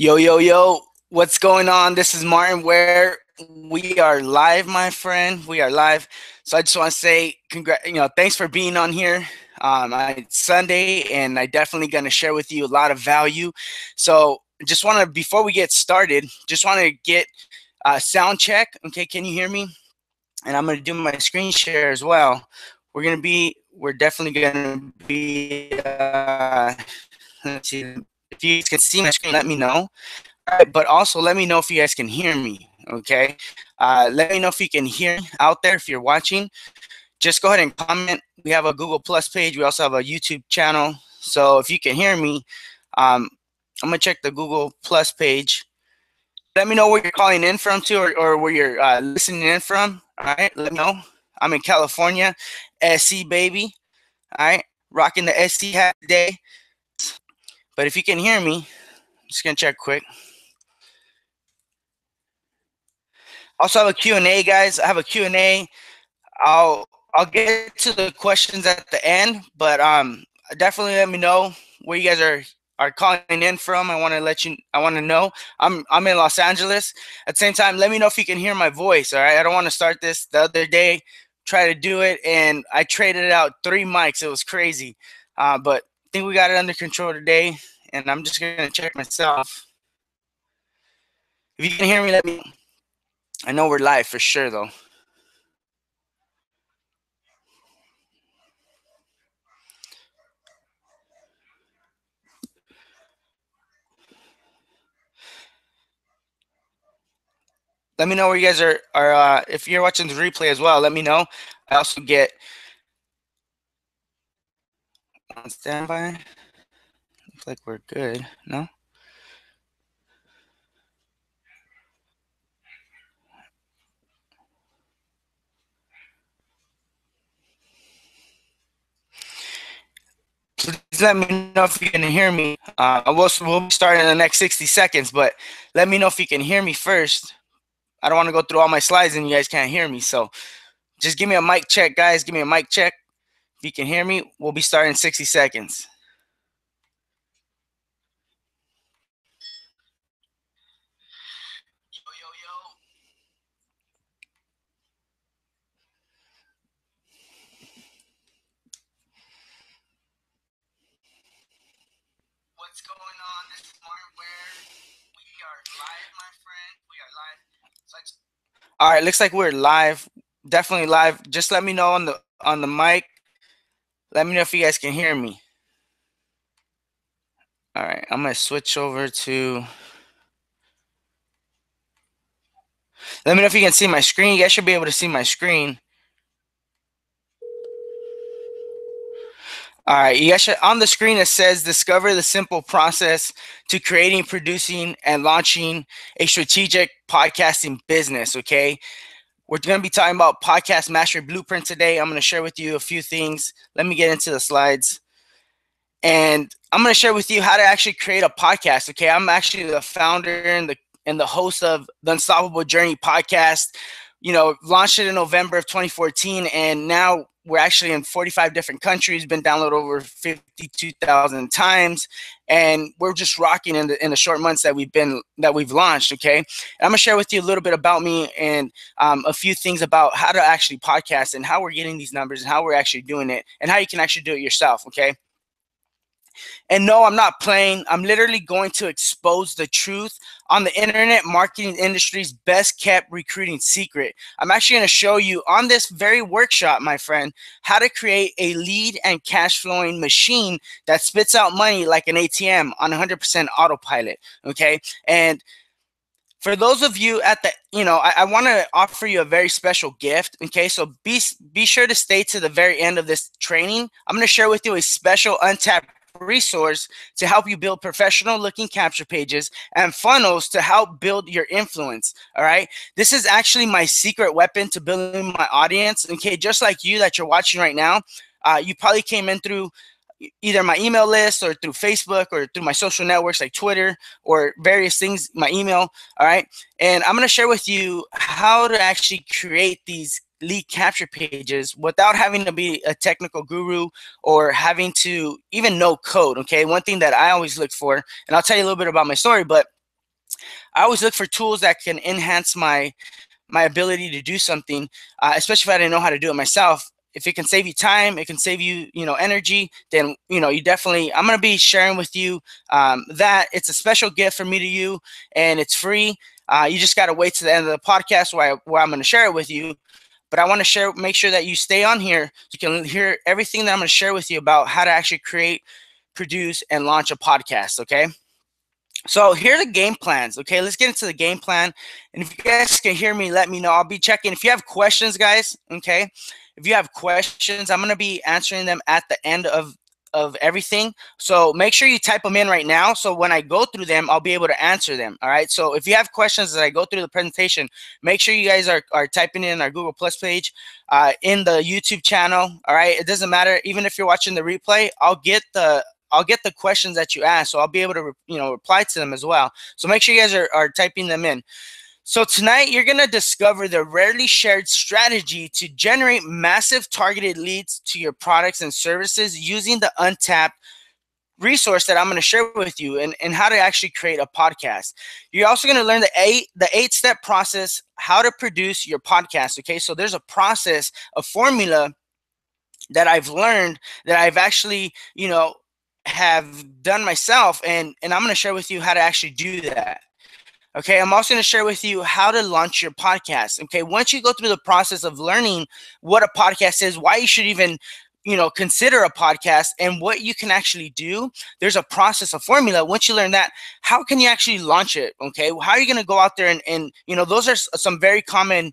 Yo, yo, yo, what's going on? This is Martin where we are live, my friend. We are live. So I just want to say thanks for being on here. It's Sunday and I definitely going to share with you a lot of value. So just want to, before we get started, just want to get a sound check. Okay, can you hear me? And I'm going to do my screen share as well. We're definitely going to be, let's see, if you guys can see my screen, let me know. All right, but also let me know if you guys can hear me, okay? Let me know if you can hear me out there if you're watching. Just go ahead and comment. We have a Google Plus page. We also have a YouTube channel. So if you can hear me, I'm going to check the Google Plus page. Let me know where you're calling in from too, or where you're listening in from. All right, let me know. I'm in California, SC baby. All right, rocking the SC hat today. But if you can hear me, I'm just going to check quick. Also have a Q&A, guys. I have a Q&A. I'll get to the questions at the end, but definitely let me know where you guys are calling in from. I want to know. I'm in Los Angeles. At the same time, let me know if you can hear my voice, all right? I don't want to start this the other day, try to do it, and I traded out 3 mics. It was crazy. But I think we got it under control today, and I'm just going to check myself. If you can hear me, let me know. I know we're live for sure, though. Let me know where you guys are if you're watching the replay as well, let me know. I also get on standby. Looks like we're good. No? Please let me know if you can hear me. We'll be starting in the next 60 seconds, but let me know if you can hear me first. I don't want to go through all my slides and you guys can't hear me. So just give me a mic check, guys. Give me a mic check. If you can hear me, we'll be starting in 60 seconds. What's going on? This is Martin where we are live, my friend. We are live. All right, looks like we're live. Definitely live. Just let me know on the mic. Let me know if you guys can hear me. All right, I'm gonna switch over to. Let me know if you can see my screen. You guys should be able to see my screen. All right, you guys should, on the screen it says discover the simple process to creating, producing, and launching a strategic podcasting business. Okay. We're going to be talking about podcast mastery blueprint today. I'm going to share with you a few things. Let me get into the slides. And I'm going to share with you how to actually create a podcast. Okay, I'm actually the founder and the host of the Unstoppable Journey podcast. You know, launched it in November of 2014, and now we're actually in 45 different countries. Been downloaded over 52,000 times, and we're just rocking in the short months that we've launched. Okay, and I'm gonna share with you a little bit about me and a few things about how to actually podcast and how we're getting these numbers and how we're actually doing it and how you can actually do it yourself. Okay. And no, I'm not playing. I'm literally going to expose the truth on the internet marketing industry's best kept recruiting secret. I'm actually going to show you on this very workshop, my friend, how to create a lead and cash flowing machine that spits out money like an ATM on 100% autopilot. Okay. And for those of you at the, I want to offer you a very special gift. Okay, so be sure to stay to the very end of this training. I'm going to share with you a special untapped resource to help you build professional looking capture pages and funnels to help build your influence. All right, this is actually my secret weapon to building my audience. Okay, just like you that you're watching right now, you probably came in through either my email list or through Facebook or through my social networks like Twitter or various things, my email. All right, and I'm going to share with you how to actually create these lead capture pages without having to be a technical guru or having to even know code. Okay, one thing that I always look for, and I'll tell you a little bit about my story, but I always look for tools that can enhance my ability to do something, especially if I didn't know how to do it myself. If it can save you time, it can save you, energy, then, you definitely, I'm going to be sharing with you that it's a special gift for me to you, and it's free. You just got to wait to the end of the podcast where I'm going to share it with you. But I want to make sure that you stay on here so you can hear everything that I'm going to share with you about how to actually create, produce, and launch a podcast. Okay. So here are the game plans. Okay, let's get into the game plan. And if you guys can hear me, let me know. I'll be checking. If you have questions, guys, okay, if you have questions, I'm going to be answering them at the end of everything. So make sure you type them in right now. So when I go through them, I'll be able to answer them. All right. So if you have questions as I go through the presentation, make sure you guys are typing in our Google Plus page, in the YouTube channel. All right. It doesn't matter. Even if you're watching the replay, I'll get the questions that you ask, so I'll be able to reply to them as well. So make sure you guys are typing them in. So tonight you're going to discover the rarely shared strategy to generate massive targeted leads to your products and services using the untapped resource that I'm going to share with you, and how to actually create a podcast. You're also going to learn the eight-step process, how to produce your podcast. Okay, so there's a process, a formula that I've learned, that I've actually, have done myself, and I'm going to share with you how to actually do that. Okay, I'm also going to share with you how to launch your podcast. Okay, once you go through the process of learning what a podcast is, why you should even, consider a podcast, and what you can actually do, there's a process, a formula. Once you learn that, how can you actually launch it? Okay, how are you going to go out there and those are some very common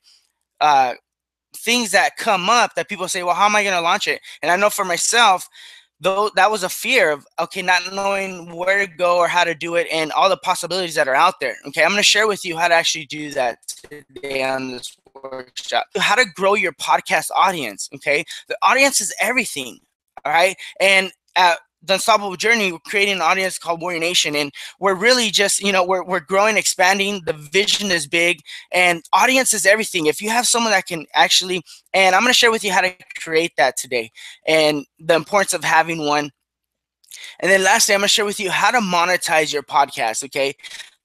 things that come up that people say, well, how am I going to launch it? And I know for myself, though, that was a fear of, okay, not knowing where to go or how to do it, and all the possibilities that are out there. Okay, I'm going to share with you how to actually do that today on this workshop. How to grow your podcast audience. Okay, the audience is everything. All right, and at the Unstoppable Journey, we're creating an audience called Warrior Nation, and we're really just, we're growing, expanding. The vision is big, and audience is everything. If you have someone that can actually, and I'm going to share with you how to create that today, and the importance of having one. And then lastly, I'm going to share with you how to monetize your podcast. Okay,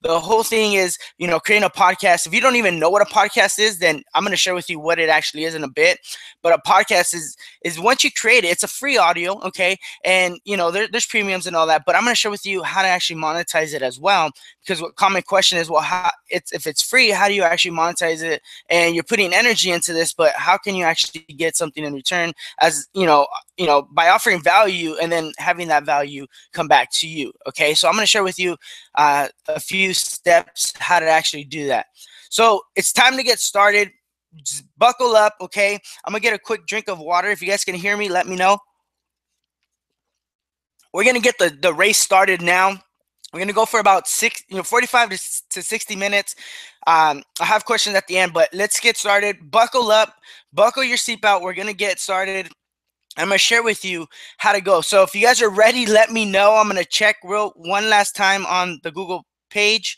the whole thing is, creating a podcast. If you don't even know what a podcast is, then I'm going to share with you what it actually is in a bit. But a podcast is once you create it, it's a free audio, okay? And, there's premiums and all that. But I'm going to share with you how to actually monetize it as well. Because what common question is, well, if it's free, how do you actually monetize it? And you're putting energy into this, but how can you actually get something in return, as, by offering value and then having that value come back to you, okay? So I'm going to share with you a few steps how to actually do that. So it's time to get started. Just buckle up, okay? I'm gonna get a quick drink of water. If you guys can hear me, let me know. We're gonna get the race started now. We're gonna go for about 45 to 60 minutes. I have questions at the end, but let's get started. Buckle up, buckle your seatbelt. We're gonna get started. I'm going to share with you how to go. So if you guys are ready, let me know. I'm going to check one last time on the Google page,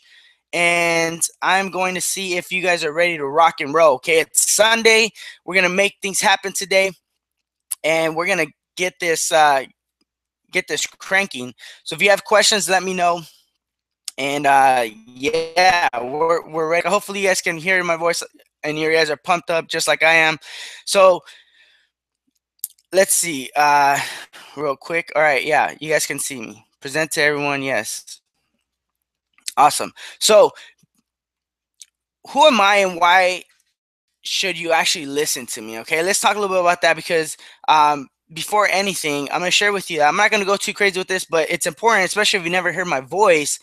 and I'm going to see if you guys are ready to rock and roll. Okay, it's Sunday. We're going to make things happen today, and we're going to get this cranking. So if you have questions, let me know. And yeah, we're ready. Hopefully you guys can hear my voice, and you guys are pumped up just like I am. So let's see, real quick. All right, yeah, you guys can see me. Present to everyone, yes. Awesome. So who am I, and why should you actually listen to me? Okay, let's talk a little bit about that, because before anything, I'm going to share with you, I'm not going to go too crazy with this, but it's important, especially if you never heard my voice,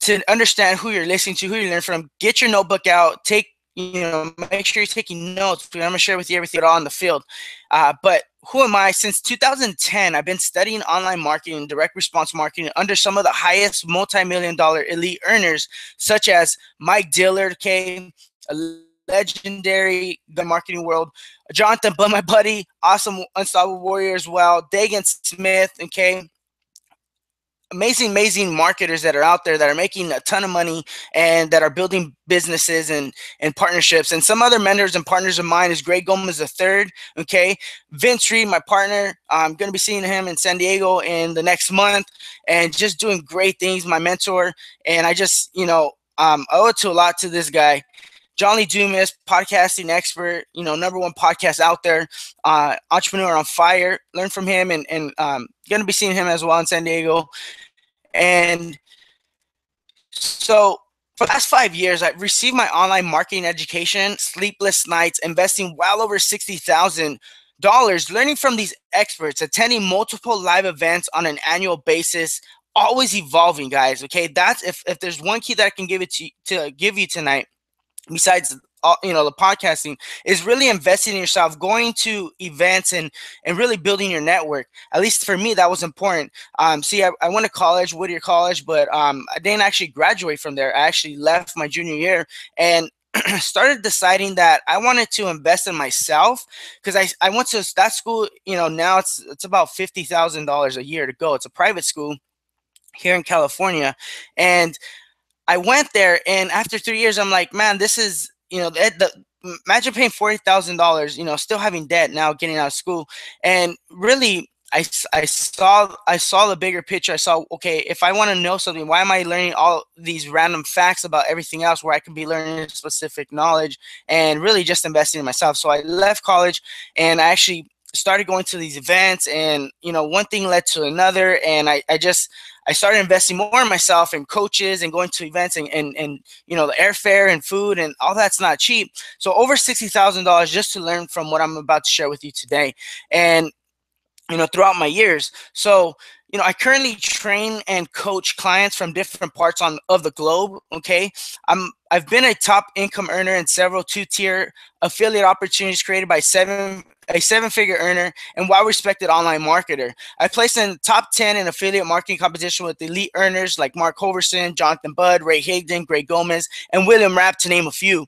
to understand who you're listening to, who you learn from. Get your notebook out, make sure you're taking notes, because I'm going to share with you everything all in the field. But who am I? Since 2010, I've been studying online marketing, direct response marketing, under some of the highest multi-million-dollar elite earners, such as Mike Dillard, okay, a legendary the marketing world, Jonathan, but my buddy, awesome Unstoppable Warrior as well, Dagan Smith, okay, amazing marketers that are out there that are making a ton of money and that are building businesses and partnerships. And some other mentors and partners of mine is Greg Gomez III, okay, Vince Reed, my partner. I'm going to be seeing him in San Diego in the next month, and just doing great things, my mentor. And I just, I owe it to a lot to this guy, John Lee Dumas, podcasting expert, number one podcast out there, entrepreneur on fire. Learn from him, and going to be seeing him as well in San Diego. And so for the last 5 years, I've received my online marketing education, sleepless nights, investing well over $60,000, learning from these experts, attending multiple live events on an annual basis, always evolving, guys. Okay, that's if there's one key that I can give it to give you tonight, besides the podcasting, is really investing in yourself, going to events, and really building your network. At least for me, that was important. See, I went to college, Whittier College, but I didn't actually graduate from there. I actually left my junior year and started deciding that I wanted to invest in myself, because I went to that school. Now it's about $50,000 a year to go. It's a private school here in California, and I went there, and after 3 years, I'm like, man, this is, imagine paying $40,000, still having debt now, getting out of school. And really, I saw the bigger picture. I saw, okay, if I want to know something, why am I learning all these random facts about everything else, where I could be learning specific knowledge and really just investing in myself? So I left college, and I actually started going to these events, and one thing led to another, and I started investing more in myself and coaches and going to events, and the airfare and food and all that's not cheap. So over $60,000 just to learn from what I'm about to share with you today. And throughout my years. So, I currently train and coach clients from different parts of the globe. Okay. I've been a top income earner in several 2-tier affiliate opportunities created by a 7-figure earner and well-respected online marketer. I placed in top 10 in affiliate marketing competition with elite earners like Mark Hoverson, Jonathan Budd, Ray Higdon, Greg Gomez, and William Rapp, to name a few.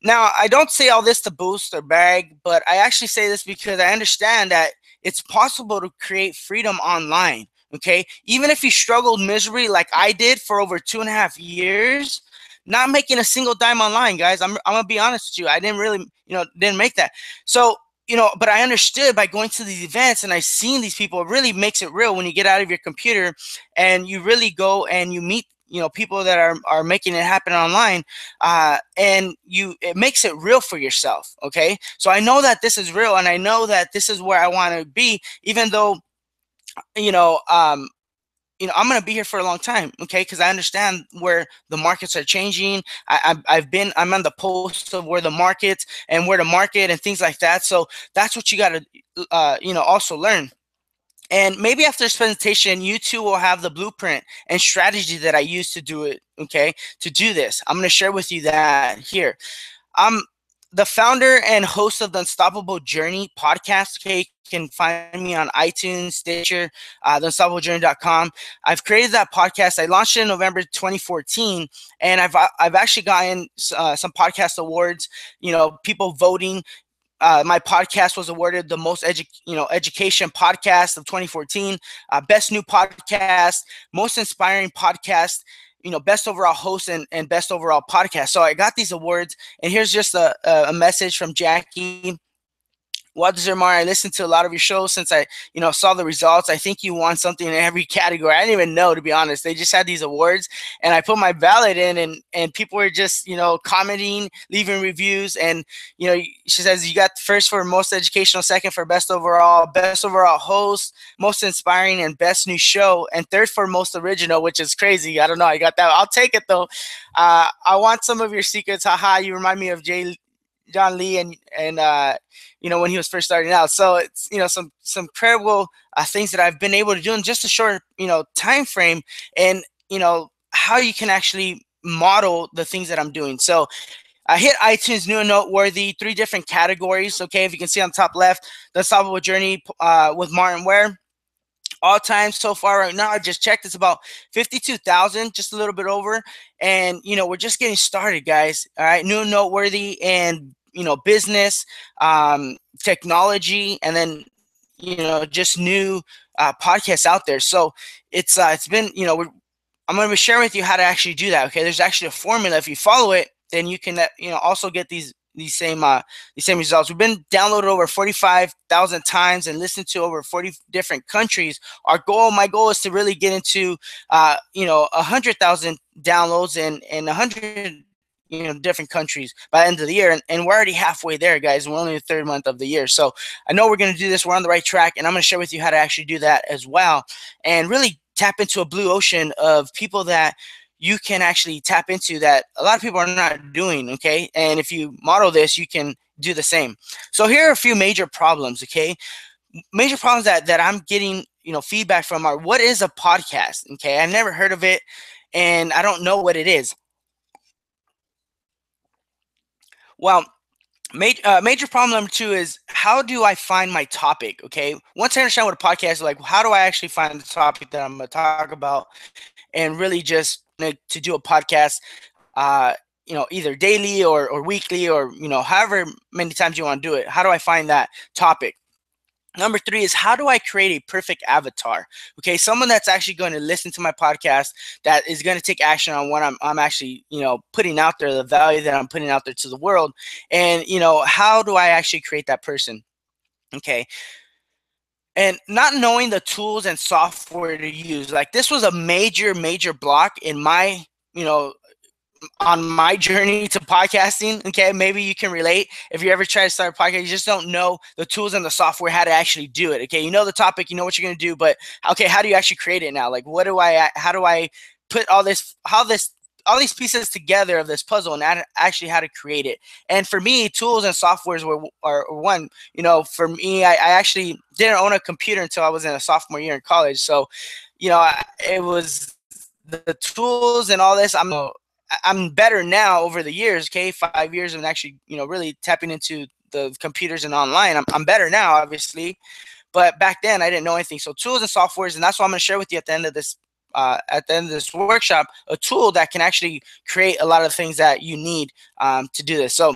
Now, I don't say all this to boost or brag, but I actually say this because I understand that it's possible to create freedom online. Okay. Even if you struggled miserably like I did for over 2.5 years, not making a single dime online, guys. I'm going to be honest with you. I didn't really, didn't make that. So, but I understood by going to these events and I seen these people, it really makes it real when you get out of your computer and you really go and you meet people that are making it happen online, and it makes it real for yourself. Okay. So I know that this is real, and I know that this is where I want to be, even though, I'm going to be here for a long time. Okay. Cause I understand where the markets are changing. I'm on the pulse of where the markets and where the market and things like that. So that's what you got to, also learn. And maybe after this presentation, you too will have the blueprint and strategy that I use to do it, okay, to do this. I'm going to share with you that here. I'm the founder and host of the Unstoppable Journey podcast. Okay, you can find me on iTunes, Stitcher, theunstoppablejourney.com. I've created that podcast. I launched it in November 2014, and I've actually gotten some podcast awards, people voting. My podcast was awarded the most education podcast of 2014, best new podcast, most inspiring podcast, best overall host, and best overall podcast. So I got these awards, and here's just a message from Jackie. Walter Mar, I listened to a lot of your shows since I, saw the results. I think you won something in every category. I didn't even know, to be honest. They just had these awards, and I put my ballot in, and people were just, commenting, leaving reviews, and, she says you got first for most educational, second for best overall host, most inspiring, and best new show, and third for most original, which is crazy. I don't know. I got that. I'll take it though. I want some of your secrets. Haha, you remind me of John Lee and when he was first starting out. So it's some incredible things that I've been able to do in just a short time frame, and how you can actually model the things that I'm doing. So I hit iTunes new and noteworthy, 3 different categories. Okay, if you can see on the top left, the Unstoppable Journey with Martin Ware. All time so far right now, I just checked, it's about 52,000, just a little bit over. And we're just getting started, guys. All right, new and noteworthy, and business, technology, and then just new podcasts out there. So it's been I'm going to be sharing with you how to actually do that. Okay, there's actually a formula. If you follow it, then you can also get these these same results. We've been downloaded over 45,000 times and listened to over 40 different countries. My goal is to really get into 100,000 downloads and 100 different countries by the end of the year, and we're already halfway there, guys. We're only the third month of the year, so I know we're going to do this. We're on the right track, and I'm going to share with you how to actually do that as well, and really tap into a blue ocean of people that you can actually tap into that a lot of people are not doing. Okay, and if you model this, you can do the same. So here are a few major problems. Okay, major problems that I'm getting feedback from are, what is a podcast? Okay, I've never heard of it, and I don't know what it is. Well, major problem number two is, how do I find my topic? Okay, once I understand what a podcast is, like, how do I actually find the topic that I'm going to talk about, and really just to do a podcast, either daily or weekly, or however many times you want to do it. How do I find that topic? Number three is, how do I create a perfect avatar? Okay, someone that's actually going to listen to my podcast, that is going to take action on what I'm actually, putting out there, the value that I'm putting out there to the world. And, how do I actually create that person? Okay. And not knowing the tools and software to use, like, this was a major block in my, on my journey to podcasting. Okay, maybe you can relate. If you ever try to start a podcast, you just don't know the tools and the software, how to actually do it. Okay, you know the topic, you know what you're going to do, but okay, how do you actually create it now? Like, how do I put all these pieces together of this puzzle, and actually how to create it? And for me, tools and softwares are one. For me, I actually didn't own a computer until I was in a sophomore year in college. So, it was the tools and all this. I'm better now over the years. Okay, 5 years and actually, really tapping into the computers and online. I'm better now, obviously, but back then I didn't know anything. So tools and softwares, and that's what I'm going to share with you at the end of this. At the end of this workshop, a tool that can actually create a lot of things that you need to do this. So,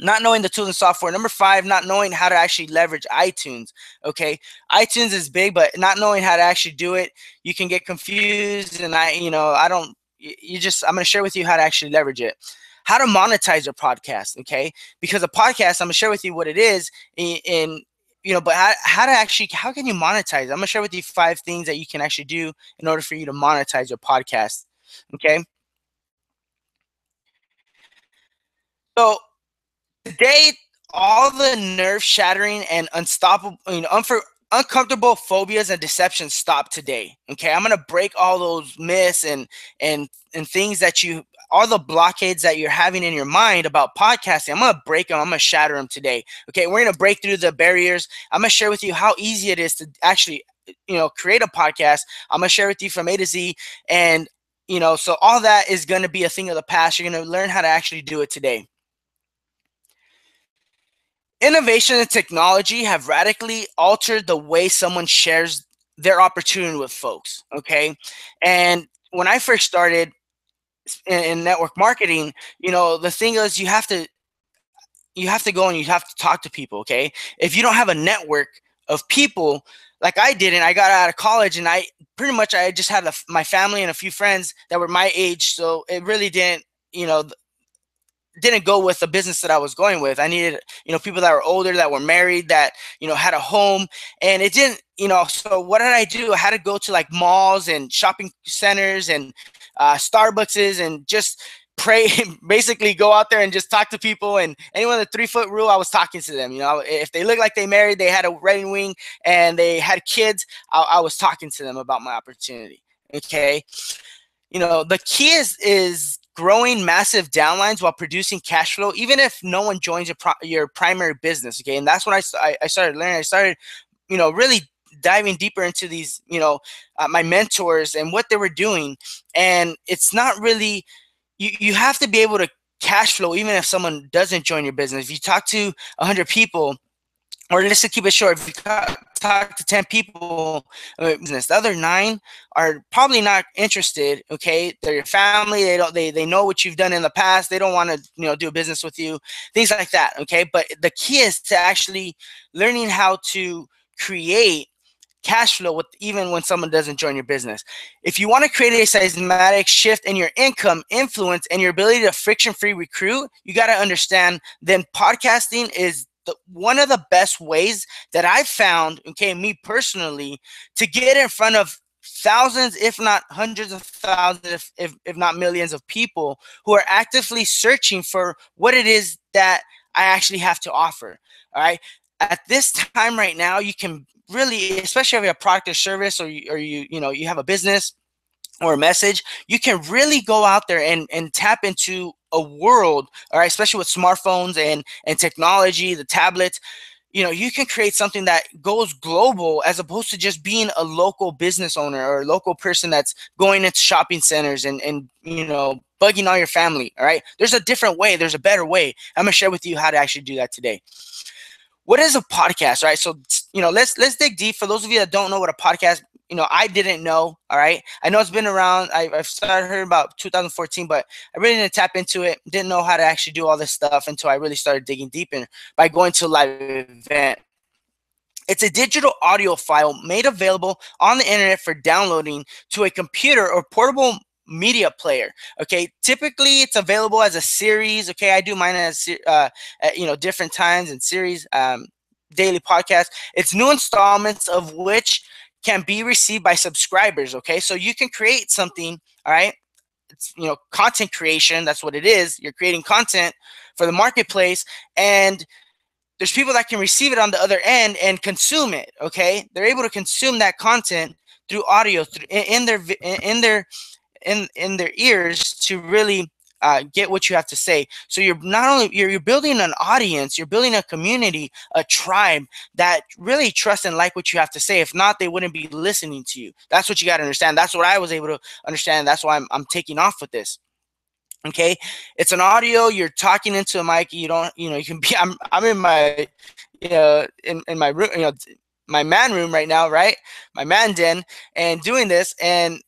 not knowing the tools and software. Number five, not knowing how to actually leverage iTunes. Okay, iTunes is big, but not knowing how to actually do it, you can get confused. And I don't. I'm going to share with you how to actually leverage it. How to monetize your podcast. Okay, because a podcast, I'm going to share with you what it is, in but how can you monetize? I'm going to share with you 5 things that you can actually do in order for you to monetize your podcast. Okay, so today, all the nerve-shattering and unstoppable, uncomfortable phobias and deceptions stop today. Okay, I'm gonna break all those myths and things all the blockades that you're having in your mind about podcasting. I'm gonna break them. I'm gonna shatter them today. Okay, we're gonna break through the barriers. I'm gonna share with you how easy it is to actually, create a podcast. I'm gonna share with you from A to Z, and so all that is gonna be a thing of the past. You're gonna learn how to actually do it today. Innovation and technology have radically altered the way someone shares their opportunity with folks. Okay, and when I first started in network marketing, the thing is, you have to go and you have to talk to people. Okay, if you don't have a network of people, like I didn't, I got out of college and I just had my family and a few friends that were my age, so it really didn't go with the business that I was going with. I needed, people that were older, that were married, that, had a home, and it didn't, so what did I do? I had to go to like malls and shopping centers and Starbuckses and just pray, basically go out there and just talk to people. And anyone with the 3-foot rule, I was talking to them. If they looked like they married, they had a wedding ring, and they had kids, I was talking to them about my opportunity. Okay. The key is growing massive downlines while producing cash flow, even if no one joins your primary business. Okay, and that's when I started learning. I started, really diving deeper into these, my mentors and what they were doing. And it's not really, you have to be able to cash flow even if someone doesn't join your business. If you talk to 100 people, or just to keep it short, if you talk to 10 people, business, the other 9 are probably not interested. Okay, they're your family. They know what you've done in the past. They don't want to do business with you, things like that. Okay, but the key is to actually learning how to create cash flow with even when someone doesn't join your business. If you want to create a seismic shift in your income, influence, and your ability to friction-free recruit, you got to understand then podcasting is one of the best ways that I've found, okay, me personally, to get in front of thousands, if not hundreds of thousands, if not millions of people who are actively searching for what it is that I actually have to offer. All right. At this time right now, you can really, especially if you have a product or service, or you have a business or a message, you can really go out there and tap into a world, all right, especially with smartphones and technology, the tablets. You can create something that goes global as opposed to just being a local business owner or a local person that's going into shopping centers and bugging all your family. All right. There's a different way. There's a better way. I'm going to share with you how to actually do that today. What is a podcast? Right. So, let's dig deep. For those of you that don't know what a podcast, I didn't know. All right. I know it's been around. I've started hearing about 2014, but I really didn't tap into it. Didn't know how to actually do all this stuff until I really started digging deep in by going to a live event. It's a digital audio file made available on the internet for downloading to a computer or portable media player. Okay, typically it's available as a series. Okay, I do mine as at different times and series, daily podcast. It's new installments of which can be received by subscribers. Okay, so you can create something. All right, it's content creation. That's what it is. You're creating content for the marketplace, and there's people that can receive it on the other end and consume it. Okay, they're able to consume that content through audio, in their ears, to really get what you have to say. So you're not only you're building an audience, you're building a community, a tribe that really trust and like what you have to say. If not, they wouldn't be listening to you. That's what you got to understand. That's what I was able to understand. That's why I'm taking off with this. Okay, it's an audio. You're talking into a mic. You don't, you can be. I'm in my, in my room, my man room right now, right? My man den, and doing this, and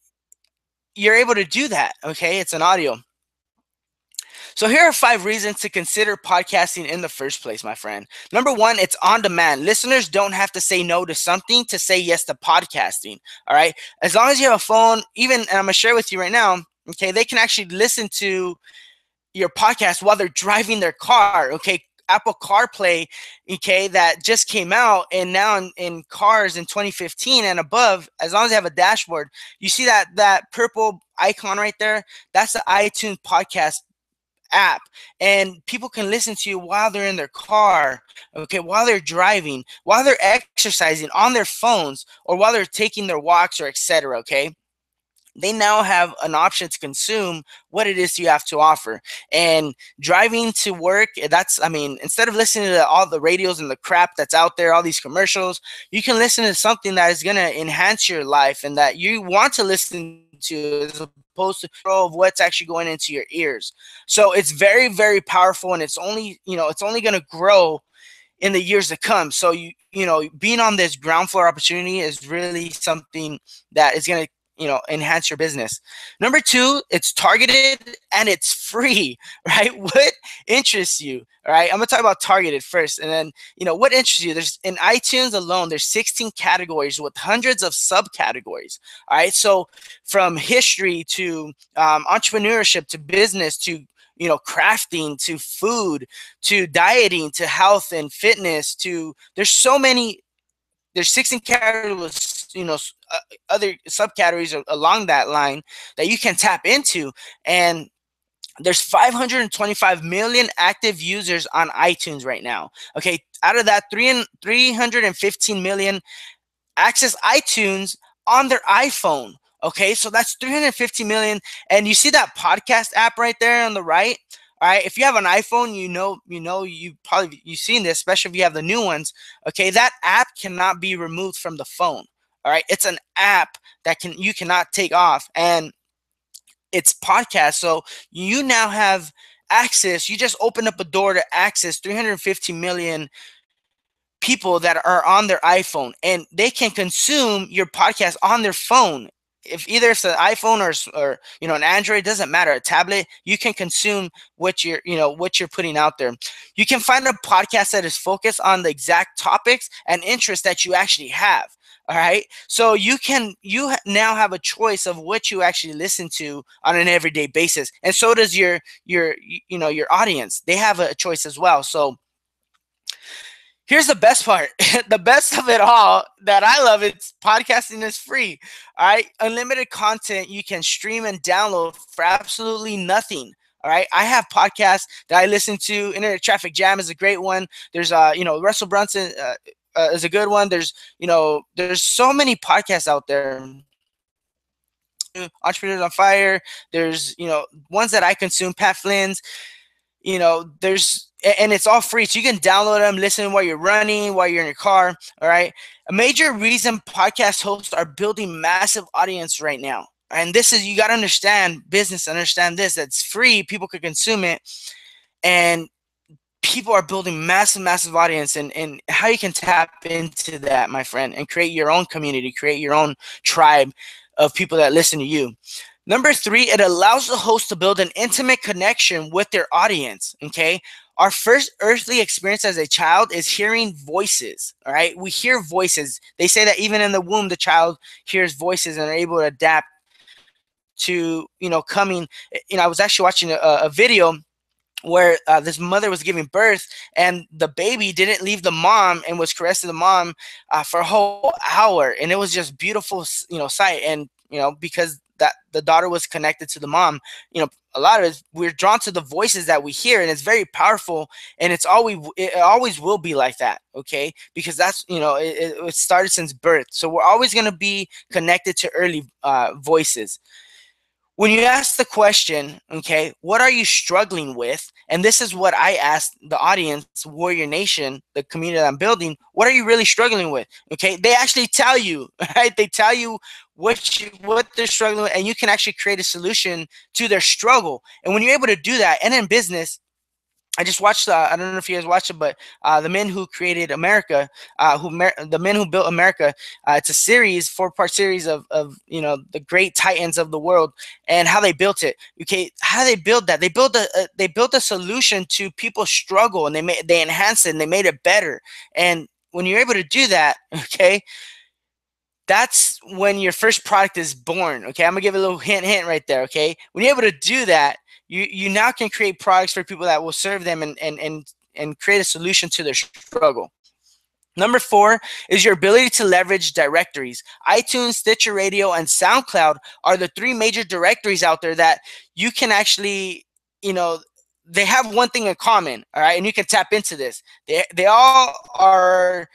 you're able to do that. Okay, it's an audio. So here are 5 reasons to consider podcasting in the first place, my friend. Number 1, it's on demand. Listeners don't have to say no to something to say yes to podcasting. All right, as long as you have a phone, and I'm gonna share with you right now. Okay, they can actually listen to your podcast while they're driving their car. Okay, Apple CarPlay, okay, that just came out, and now in cars in 2015 and above, as long as they have a dashboard, you see that purple icon right there. That's the iTunes podcast app, and people can listen to you while they're in their car, okay, while they're driving, while they're exercising on their phones, or while they're taking their walks, or etc. Okay, they now have an option to consume what it is you have to offer. And driving to work, instead of listening to all the radios and the crap that's out there, all these commercials, you can listen to something that is going to enhance your life and that you want to listen to, as opposed to of what's actually going into your ears. So it's very, very powerful, and it's only going to grow in the years to come. So being on this ground floor opportunity is really something that is going to enhance your business. Number 2, it's targeted and it's free, right? What interests you? All right, I'm gonna talk about targeted first, and then what interests you. There's in iTunes alone, there's 16 categories with hundreds of subcategories. All right, so from history to entrepreneurship to business to crafting to food to dieting to health and fitness to there's 16 categories, other subcategories along that line that you can tap into. And there's 525 million active users on iTunes right now. Okay, out of that, 315 million access iTunes on their iPhone. Okay, so that's 350 million. And you see that podcast app right there on the right? All right, if you have an iPhone, you've seen this, especially if you have the new ones. Okay, that app cannot be removed from the phone. All right, it's an app that you cannot take off, and it's podcast. So you now have access. You just open up a door to access 350 million people that are on their iPhone, and they can consume your podcast on their phone. If it's an iPhone or an Android, doesn't matter, a tablet, you can consume what you're putting out there. You can find a podcast that is focused on the exact topics and interests that you actually have. All right. So you now have a choice of what you actually listen to on an everyday basis. And so does your audience. They have a choice as well. So here's the best part. The best of it all that I love, it's podcasting is free. All right. Unlimited content you can stream and download for absolutely nothing. All right. I have podcasts that I listen to. Internet Traffic Jam is a great one. There's Russell Brunson is a good one. There's so many podcasts out there. Entrepreneurs on Fire. There's ones that I consume. Pat Flynn's. And it's all free, so you can download them, listen while you're running, while you're in your car. All right. A major reason podcast hosts are building massive audience right now, and this is, you got to understand business, understand this, that's free, people could consume it, and people are building massive audience. And how you can tap into that, my friend, and create your own community, create your own tribe of people that listen to you. Number 3, it allows the host to build an intimate connection with their audience. Okay. Our first earthly experience as a child is hearing voices. All right. We hear voices. They say that even in the womb, the child hears voices and are able to adapt to, coming. I was actually watching a video where this mother was giving birth, and the baby didn't leave the mom and was caressing the mom for a whole hour. And it was just beautiful, sight. And, because that the daughter was connected to the mom, a lot of us, we're drawn to the voices that we hear, and it's very powerful. And it always will be like that. Okay. Because that's, it started since birth. So we're always going to be connected to early voices. When you ask the question, okay, what are you struggling with? And this is what I asked the audience, Warrior Nation, the community that I'm building. What are you really struggling with? Okay, they actually tell you, right? They tell you what they're struggling with, and you can actually create a solution to their struggle. And when you're able to do that, and in business, I just watched. I don't know if you guys watched it, but the men who created America, the men who built America. It's a series, 4-part series of the great titans of the world and how they built it. Okay, how they built that? They built a solution to people's struggle, and they enhanced it and they made it better. And when you're able to do that, okay, that's when your first product is born. Okay, I'm gonna give a little hint right there. Okay, when you're able to do that, you now can create products for people that will serve them and create a solution to their struggle. Number 4 is your ability to leverage directories. iTunes, Stitcher Radio, and SoundCloud are the 3 major directories out there that you can actually, they have one thing in common. All right, and you can tap into this. They all are,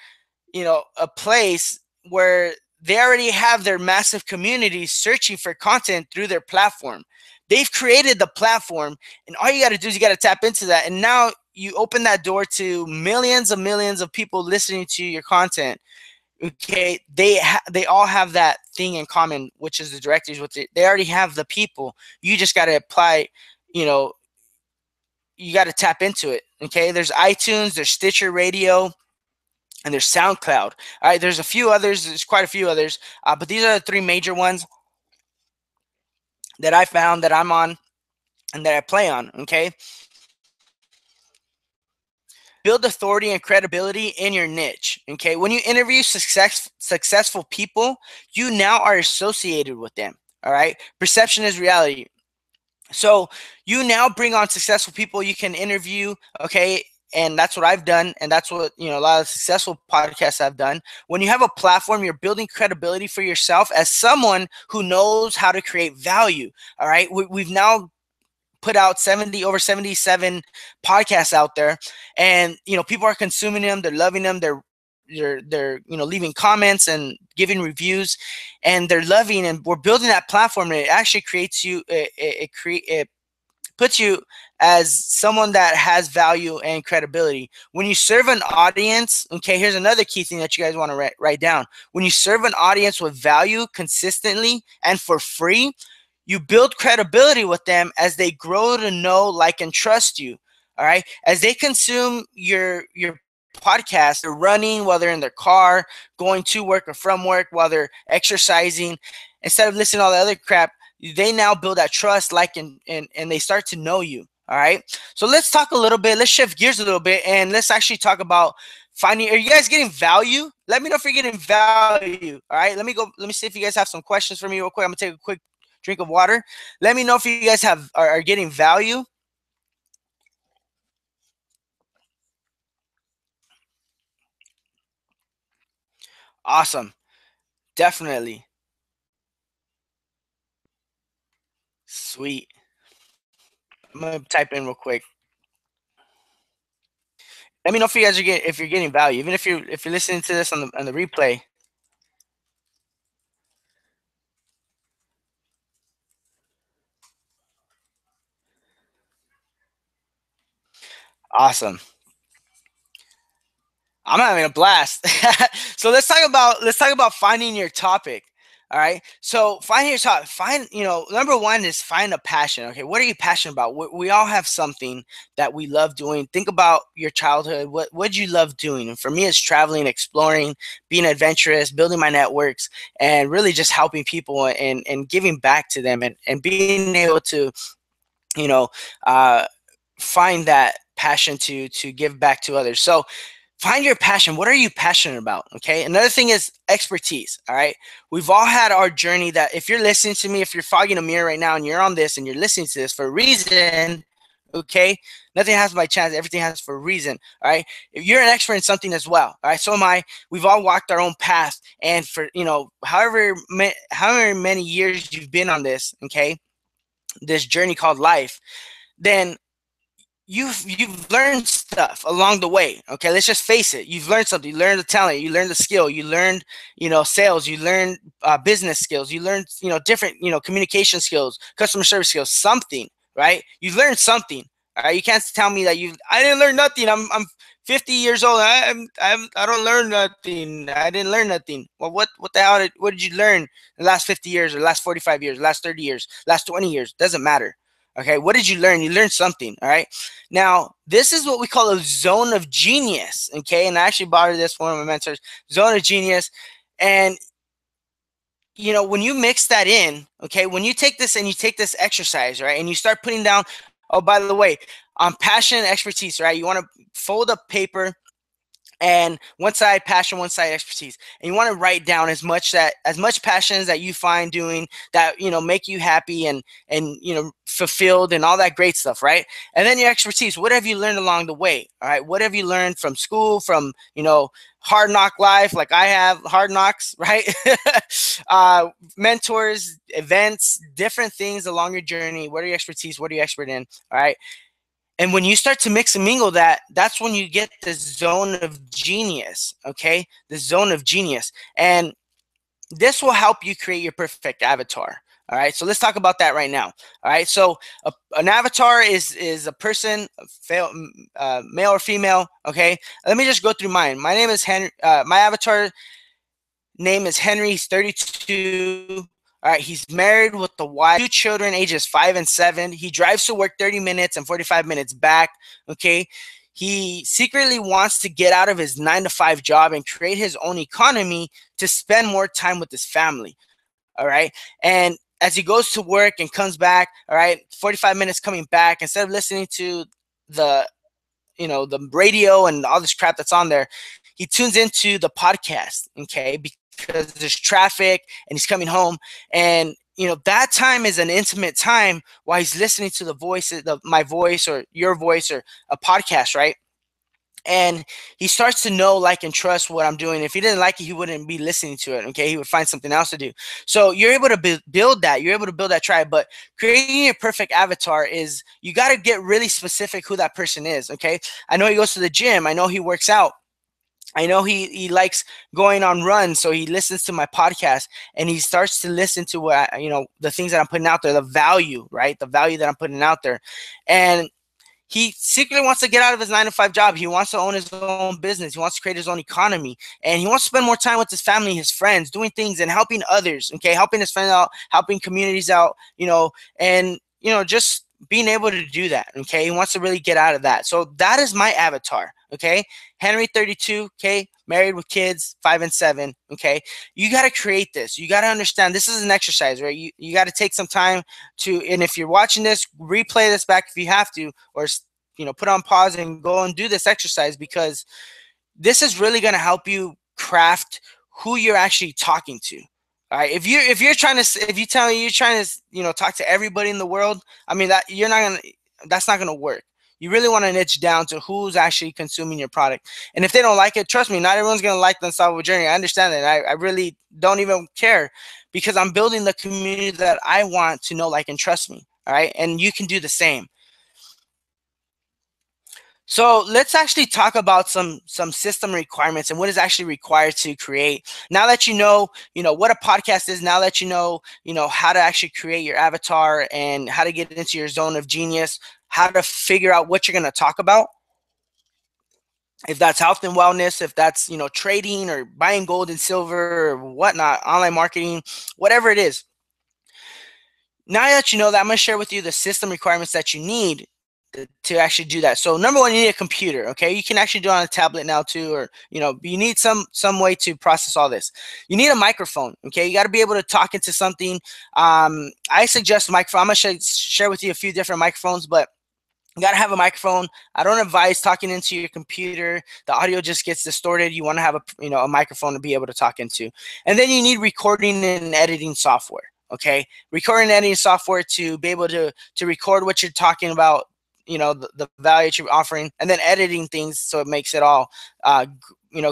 a place where they already have their massive communities searching for content through their platform. They've created the platform, and all you got to do is you got to tap into that. And now you open that door to millions of people listening to your content. Okay, they all have that thing in common, which is the directories. They already have the people. You just got to apply. You got to tap into it. Okay, there's iTunes, there's Stitcher Radio, and there's SoundCloud. All right, there's a few others. There's quite a few others, but these are the 3 major ones that I found that I'm on and that I play on. Okay, build authority and credibility in your niche. Okay, when you interview successful people, you now are associated with them. All right, perception is reality. So you now bring on successful people you can interview. Okay, and that's what I've done, and that's what a lot of successful podcasts have done. When you have a platform, you're building credibility for yourself as someone who knows how to create value. All right, we've now put out over 77 podcasts out there, and people are consuming them, they're loving them, they're leaving comments and giving reviews, and they're loving, and we're building that platform, and it actually creates you, it puts you as someone that has value and credibility. When you serve an audience, okay, here's another key thing that you guys want to write down. When you serve an audience with value consistently and for free, you build credibility with them as they grow to know, like, and trust you. All right, as they consume your podcast, they're running, while they're in their car, going to work or from work, while they're exercising, instead of listening to all the other crap, they now build that trust, like, and they start to know you. All right, so let's talk a little bit. Let's shift gears a little bit, and let's actually talk about Finding, are you guys getting value? Let me know if you're getting value. All right, let me see if you guys have some questions for me real quick. I'm gonna take a quick drink of water. Let me know if you guys are getting value. Awesome. Definitely. Sweet. I'm gonna type in real quick. Let me know if you guys are getting, if you're getting value, even if you're listening to this on the replay. Awesome. I'm having a blast. So let's talk about finding your topic. All right. So finding your topic. Find, number one is find a passion. Okay, what are you passionate about? We all have something that we love doing. Think about your childhood. What you love doing? And for me, it's traveling, exploring, being adventurous, building my networks, and really just helping people and giving back to them and being able to, you know, uh, find that passion to give back to others. So find your passion. What are you passionate about? Okay. Another thing is expertise. All right. We've all had our journey that if you're listening to me, if you're fogging a mirror right now and you're on this and you're listening to this for a reason, okay, nothing happens by chance. Everything happens for a reason. All right. If you're an expert in something as well. All right. So am I. We've all walked our own path. And for, however many years you've been on this, okay, this journey called life, then you've learned stuff along the way. Okay, let's just face it. You've learned something. You learned the talent. You learned the skill. You learned, sales. You learned business skills. You learned, different, communication skills, customer service skills. Something, right? You've learned something. All right. You can't tell me that I didn't learn nothing. I'm 50 years old. I don't learn nothing. I didn't learn nothing. Well, what the hell what did you learn in the last 50 years or last 45 years, last 30 years, last 20 years? Doesn't matter. Okay, what did you learn? You learned something. All right. Now, this is what we call a zone of genius. Okay, and I actually borrowed this from one of my mentors, zone of genius. And when you mix that in, okay, when you take this and you take this exercise, right, and you start putting down, oh, by the way, passion and expertise, right? You want to fold up paper and one side passion, one side expertise, and you want to write down as much passions that you find doing that make you happy and fulfilled and all that great stuff, right? And then your expertise, what have you learned along the way? All right, what have you learned from school, from hard knock life, like I have hard knocks, right? Mentors, events, different things along your journey. What are your expertise? What are you expert in? All right. And when you start to mix and mingle that, that's when you get the zone of genius, okay? The zone of genius. And this will help you create your perfect avatar. All right, so let's talk about that right now. All right, so an avatar is a person, male or female. Okay, let me just go through mine. My name is Henry. My avatar name is Henry. He's 32. All right, he's married with the wife, 2 children, ages 5 and 7. He drives to work 30 minutes and 45 minutes back. Okay, he secretly wants to get out of his 9-to-5 job and create his own economy to spend more time with his family. All right, and as he goes to work and comes back, all right, 45 minutes coming back, instead of listening to the the radio and all this crap that's on there, he tunes into the podcast, okay, because there's traffic and he's coming home. And that time is an intimate time while he's listening to the voices of my voice or your voice or a podcast, right? And he starts to know, like, and trust what I'm doing. If he didn't like it, he wouldn't be listening to it. Okay, he would find something else to do. So you're able to build that. You're able to build that tribe. But creating a perfect avatar is, you got to get really specific who that person is. Okay, I know he goes to the gym. I know he works out. I know he likes going on runs, so he listens to my podcast and he starts to listen to what the things that I'm putting out there, the value, right? The value that I'm putting out there, and he secretly wants to get out of his 9-to-5 job. He wants to own his own business. He wants to create his own economy. And he wants to spend more time with his family, his friends, doing things and helping others, okay? Helping his friends out, helping communities out, and, just being able to do that, okay? He wants to really get out of that. So that is my avatar, okay? Henry, 32, okay? Married with kids, 5 and 7, okay? You got to create this. You got to understand this is an exercise, right? You got to take some time to, and if you're watching this, replay this back if you have to, or put on pause and go and do this exercise, because this is really going to help you craft who you're actually talking to. All right. If you're trying to, if you tell me you're trying to, talk to everybody in the world, I mean, that's not gonna work. You really want to niche down to who's actually consuming your product. And if they don't like it, trust me, not everyone's gonna like the Unstoppable Journey. I understand that. I really don't even care, because I'm building the community that I want to know, like, and trust me. All right. And you can do the same. So let's actually talk about some system requirements and what is actually required to create. Now that what a podcast is, now that how to actually create your avatar and how to get into your zone of genius, how to figure out what you're going to talk about. If that's health and wellness, if that's trading or buying gold and silver or whatnot, online marketing, whatever it is. Now that you know that, I'm going to share with you the system requirements that you need to actually do that. So number one, you need a computer. Okay, you can actually do it on a tablet now too, or you need some way to process all this. You need a microphone. Okay, you got to be able to talk into something. I suggest microphone. I'm gonna share with you a few different microphones, but you got to have a microphone. I don't advise talking into your computer. The audio just gets distorted. You want to have a microphone to be able to talk into. And then you need recording and editing software. Okay, recording and editing software to be able to record what you're talking about, the value that you're offering, and then editing things so it makes it all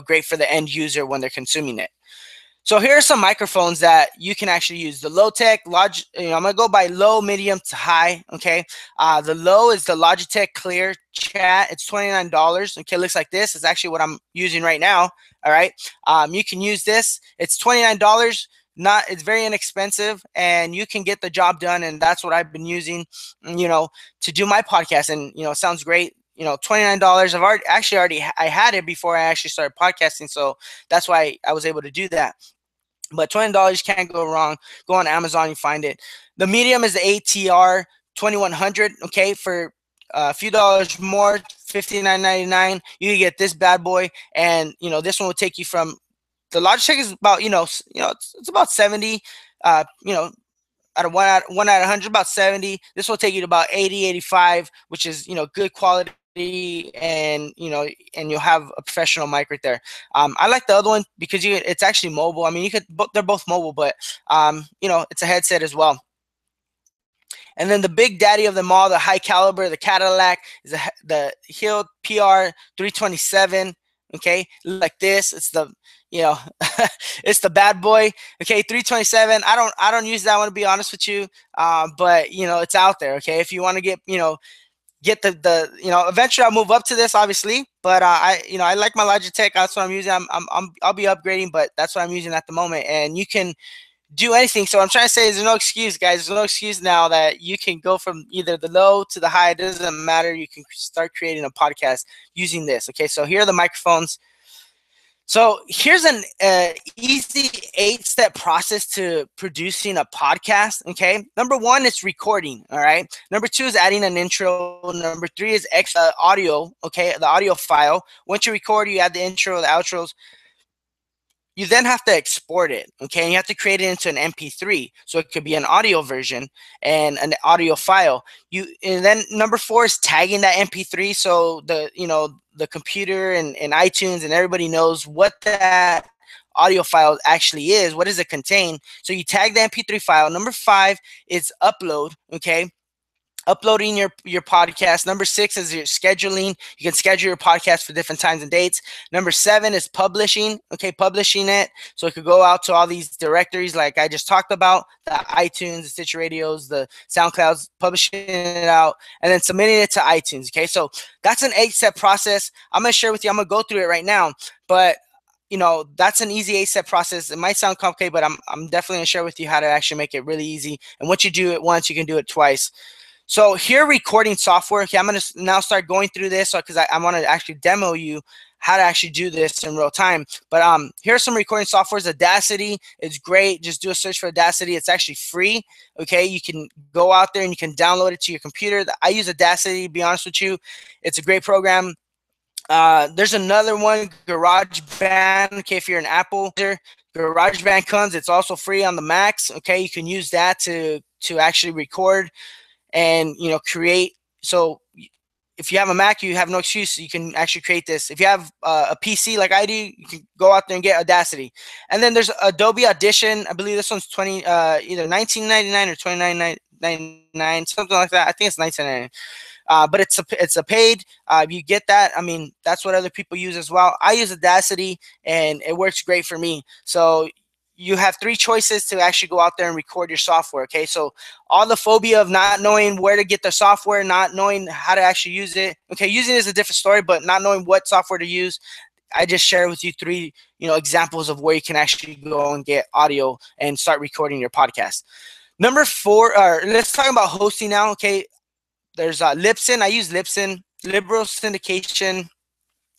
great for the end user when they're consuming it. So here are some microphones that you can actually use. The low-tech, I'm going to go by low, medium to high, okay? The low is the Logitech Clear Chat. It's $29, okay? It looks like this. It's actually what I'm using right now, all right? You can use this. It's $29. It's very inexpensive, and you can get the job done, and that's what I've been using, to do my podcast, and, it sounds great. $29. I had it before I actually started podcasting, so that's why I was able to do that. But $20 can't go wrong. Go on Amazon, you find it. The medium is the ATR 2100. Okay, for a few dollars more, $59.99, you can get this bad boy, and this one will take you from the Logitech is about it's about 70. Out of 1 out of 100, about 70. This will take you to about 80, 85, which is good quality, and and you'll have a professional mic right there. I like the other one because it's actually mobile. I mean, they're both mobile, but it's a headset as well. And then the big daddy of them all, the high caliber, the Cadillac, is the Hill PR 327. Okay, like this. It's the it's the bad boy. Okay, 327. I don't use that one, to be honest with you. But it's out there. Okay, if you want to get the eventually I'll move up to this, obviously. But I like my Logitech. That's what I'm using. I'll be upgrading, but that's what I'm using at the moment. And you can do anything. So what I'm trying to say is, there's no excuse, guys. There's no excuse now that you can go from either the low to the high. It doesn't matter. You can start creating a podcast using this. Okay, so here are the microphones. So here's an easy 8-step process to producing a podcast. Okay, number one is recording. All right. Number two is adding an intro. Number three is extra audio. Okay, the audio file. Once you record, you add the intro, the outros. You then have to export it, okay? And you have to create it into an MP3. So it could be an audio version and an audio file. And then number four is tagging that MP3, so the computer and iTunes and everybody knows what that audio file actually is. What does it contain? So you tag the MP3 file. Number five is upload, okay? Uploading your podcast. Number six is your scheduling. You can schedule your podcast for different times and dates. Number seven is publishing. Okay, publishing it. So it could go out to all these directories like I just talked about, the iTunes, the Stitcher Radios, the SoundClouds, publishing it out, and then submitting it to iTunes. Okay, so that's an 8-step process. I'm going to share with you. I'm going to go through it right now, but that's an easy 8-step process. It might sound complicated, but I'm definitely going to share with you how to actually make it really easy. And once you do it once, you can do it twice. So here, recording software. Okay, I'm going to now start going through this because I want to actually demo you how to actually do this in real time. But here's some recording softwares. Audacity is great. Just do a search for Audacity. It's actually free. Okay, you can go out there and you can download it to your computer. I use Audacity, to be honest with you. It's a great program. There's another one, GarageBand. Okay, if you're an Apple user, GarageBand comes. It's also free on the Macs. Okay, you can use that to actually record and create. So if you have a Mac, you have no excuse. You can actually create this. If you have a PC like I do, you can go out there and get Audacity. And then there's Adobe Audition. I believe this one's either $19.99 or $29.99, something like that. I think it's $19.99. But it's a paid. You get that. I mean, that's what other people use as well. I use Audacity, and it works great for me. So you have three choices to actually go out there and record your software. Okay, so all the phobia of not knowing where to get the software, not knowing how to actually use it. Okay, using it is a different story, but not knowing what software to use, I just share with you three, examples of where you can actually go and get audio and start recording your podcast. Number four, or let's talk about hosting now. Okay, there's Lipson. I use Lipson, Liberal Syndication.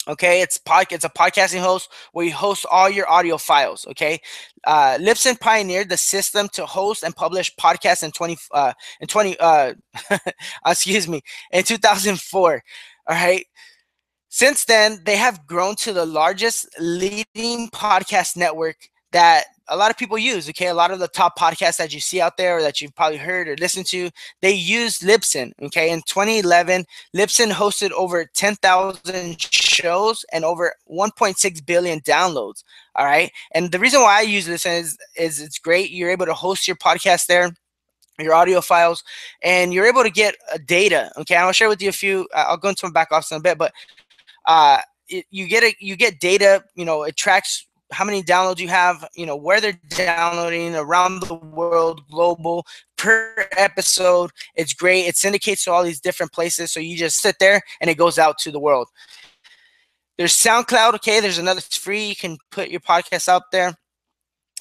Okay, it's a podcasting host where you host all your audio files. Okay, Lipson pioneered the system to host and publish podcasts excuse me, in 2004. All right. Since then, they have grown to the largest leading podcast network that a lot of people use. Okay, a lot of the top podcasts that you see out there or that you've probably heard or listened to, they use Lipson. Okay, in 2011, Lipson hosted over 10,000 shows and over 1.6 billion downloads. All right, and the reason why I use Lipson is it's great. You're able to host your podcast there, your audio files, and you're able to get data. Okay, I'll share with you a few. I'll go into my back office in a bit, but you get data. It tracks how many downloads you have, where they're downloading around the world, global, per episode. It's great. It syndicates to all these different places, so you just sit there and it goes out to the world. There's SoundCloud. Okay, there's another. It's free. You can put your podcast out there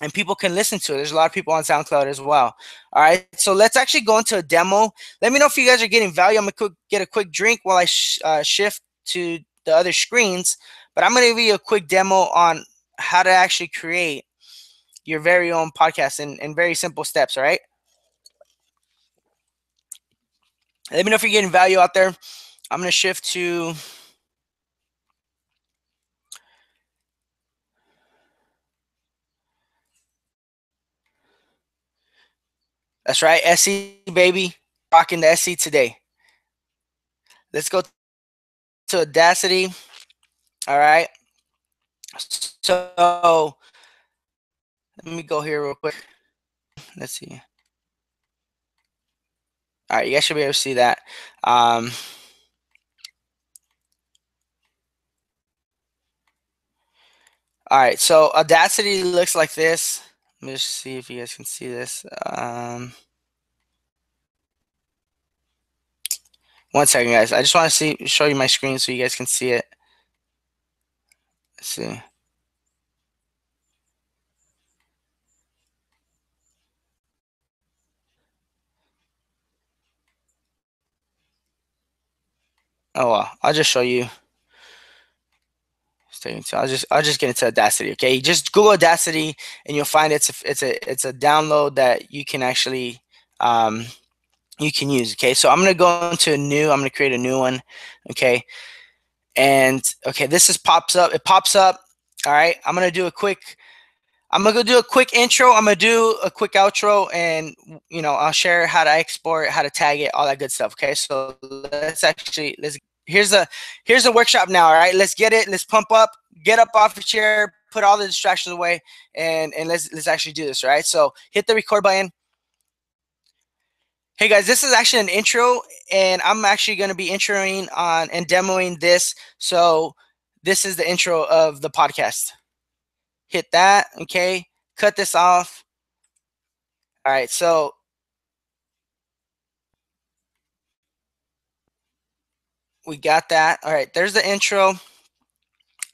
and people can listen to it. There's a lot of people on SoundCloud as well. All right, so let's actually go into a demo. Let me know if you guys are getting value. I'm gonna get a quick drink while I shift to the other screens, but I'm gonna give you a quick demo on how to actually create your very own podcast in very simple steps. All right, let me know if you're getting value out there. I'm gonna shift to that's right, SE baby, rocking the SE today. Let's go to Audacity. All right, so let me go here real quick. Let's see. All right, you guys should be able to see that. All right, so Audacity looks like this. Let me just see if you guys can see this. One second, guys. I just want to show you my screen so you guys can see it. Let's see. Oh well, I'll just show you. I'll just get into Audacity. Okay, just Google Audacity and you'll find it's a download that you can actually you can use. Okay, so I'm gonna go into a new. I'm gonna create a new one. Okay, and okay, this pops up. It pops up. All right, I'm gonna do a quick intro. I'm gonna do a quick outro, and I'll share how to export, how to tag it, all that good stuff. Okay, so here's a workshop now. All right, let's get it. Let's pump up. Get up off your chair. Put all the distractions away, and let's actually do this. All right, so hit the record button. Hey guys, this is actually an intro, and I'm actually going to be introing on and demoing this. So this is the intro of the podcast. Hit that. Okay, cut this off. All right, so we got that. All right, there's the intro.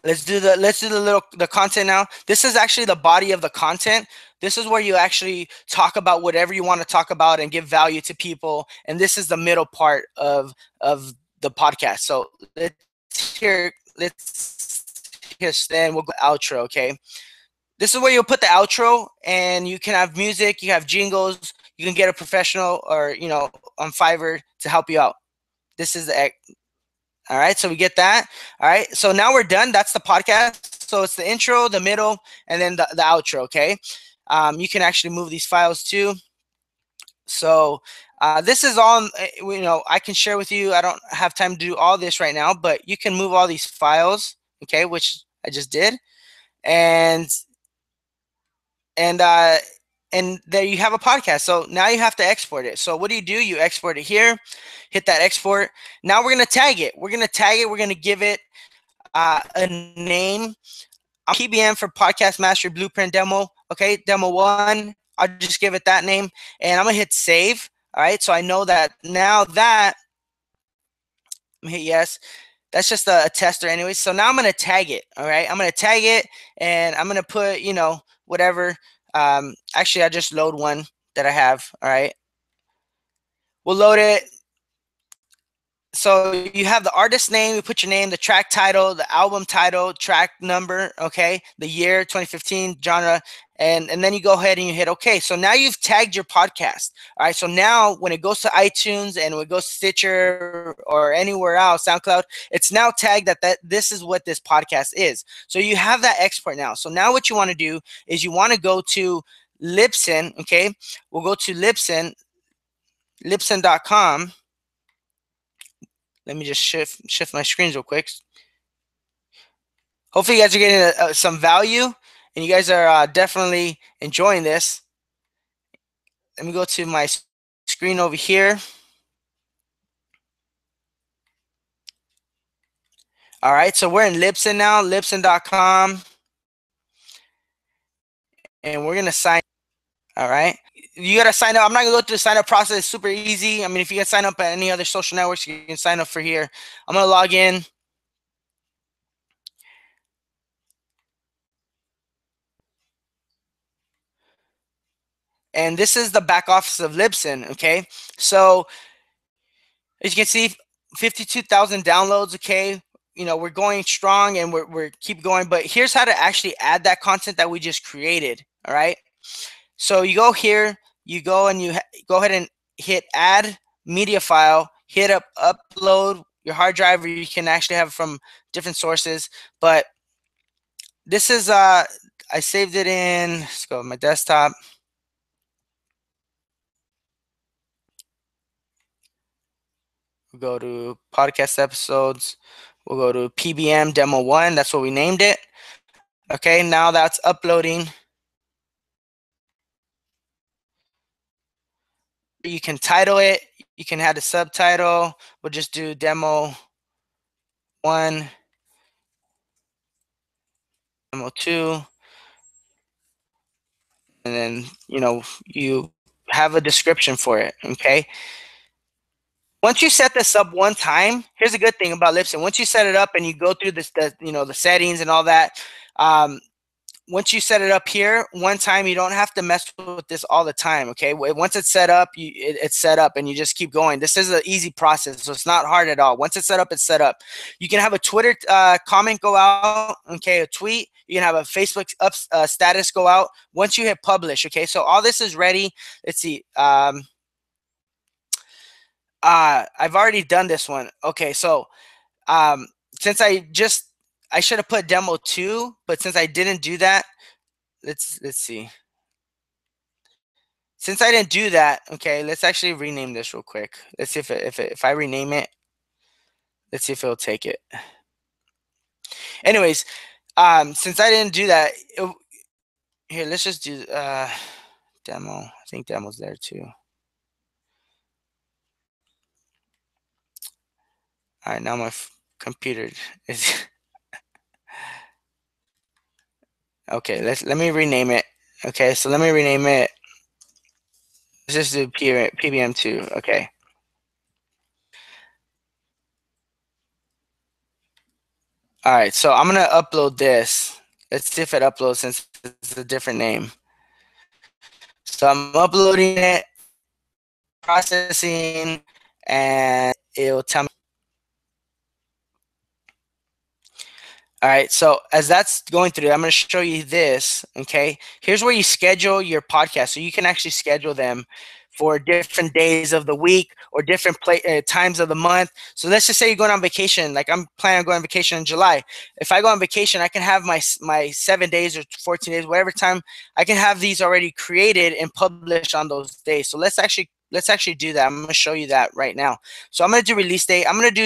Let's do the content now. This is actually the body of the content. This is where you actually talk about whatever you want to talk about and give value to people. And this is the middle part of the podcast. So then we'll go outro. Okay. This is where you'll put the outro, and you can have music, you have jingles, you can get a professional or on Fiverr to help you out. This is the all right, so we get that. All right, so now we're done. That's the podcast. So it's the intro, the middle, and then the outro. Okay, you can actually move these files too. So This is all, I can share with you. I don't have time to do all this right now, but you can move all these files, okay, which I just did. And and uh, and there you have a podcast. So now you have to export it. So what do? You export it here, hit that export. Now we're gonna tag it. We're gonna give it a name. PBM for Podcast Mastery Blueprint Demo. Okay, Demo 1. I'll just give it that name, and I'm gonna hit save. All right, so I know that now that I'm hit yes. That's just a tester anyway. So now I'm gonna tag it. All right, I'm gonna tag it, and I'm gonna put whatever. Actually, I just load one that I have. All right, we'll load it. So you have the artist name, you put your name, the track title, the album title, track number, okay, the year 2015, genre, and then you go ahead and you hit okay. So now you've tagged your podcast. All right, so now when it goes to iTunes and when it goes to Stitcher or anywhere else, SoundCloud, it's now tagged that this is what this podcast is. So you have that export now. So now what you want to do is you want to go to Lipson, okay? We'll go to Lipson, Lipson.com. Let me just shift my screens real quick. Hopefully you guys are getting some value, and you guys are definitely enjoying this. Let me go to my screen over here. All right, so we're in Lipson now, Lipson.com, and we're gonna sign. All right, you gotta sign up. I'm not gonna go through the sign up process. It's super easy. I mean, if you can sign up at any other social networks, you can sign up for here. I'm gonna log in. And this is the back office of Lipson, okay? So as you can see, 52,000 downloads, okay? We're going strong and we're keep going, but here's how to actually add that content that we just created, all right? So you go here, you go and you go ahead and hit add media file, hit upload your hard drive, or you can actually have it from different sources, but this is, I saved it in, let's go to my desktop. We'll go to podcast episodes. We'll go to PBM demo 1. That's what we named it. Okay, now that's uploading. You can title it. You can add a subtitle. We'll just do demo 1, demo 2. And then, you have a description for it, okay? Once you set this up one time, here's a good thing about Lipson. Once you set it up and you go through this, the settings and all that, once you set it up here one time, you don't have to mess with this all the time, okay? Once it's set up, it's set up, and you just keep going. This is an easy process, so it's not hard at all. Once it's set up, it's set up. You can have a Twitter comment go out, okay, a tweet. You can have a Facebook status go out once you hit publish, okay? So all this is ready. Let's see. I've already done this one. Okay, so since I should have put demo 2, but since I didn't do that, let's see. Since I didn't do that, okay, let's actually rename this real quick. Let's see if I rename it. Let's see if it'll take it. Anyways, since I didn't do that, here, let's just do demo. I think demo's there too. All right, now my computer is okay. Let me rename it. Okay, so let me rename it. Let's just do PBM2. Okay. All right, so I'm gonna upload this. Let's see if it uploads since it's a different name. So I'm uploading it, processing, and it'll tell me. All right, so as that's going through, I'm going to show you this, okay? Here's where you schedule your podcast. So you can actually schedule them for different days of the week or different times of the month. So let's just say you're going on vacation. Like I'm planning on going on vacation in July. If I go on vacation, I can have my 7 days or 14 days, whatever time. I can have these already created and published on those days. So let's actually let's actually do that. I'm going to show you that right now. So I'm going to do release date. I'm going to do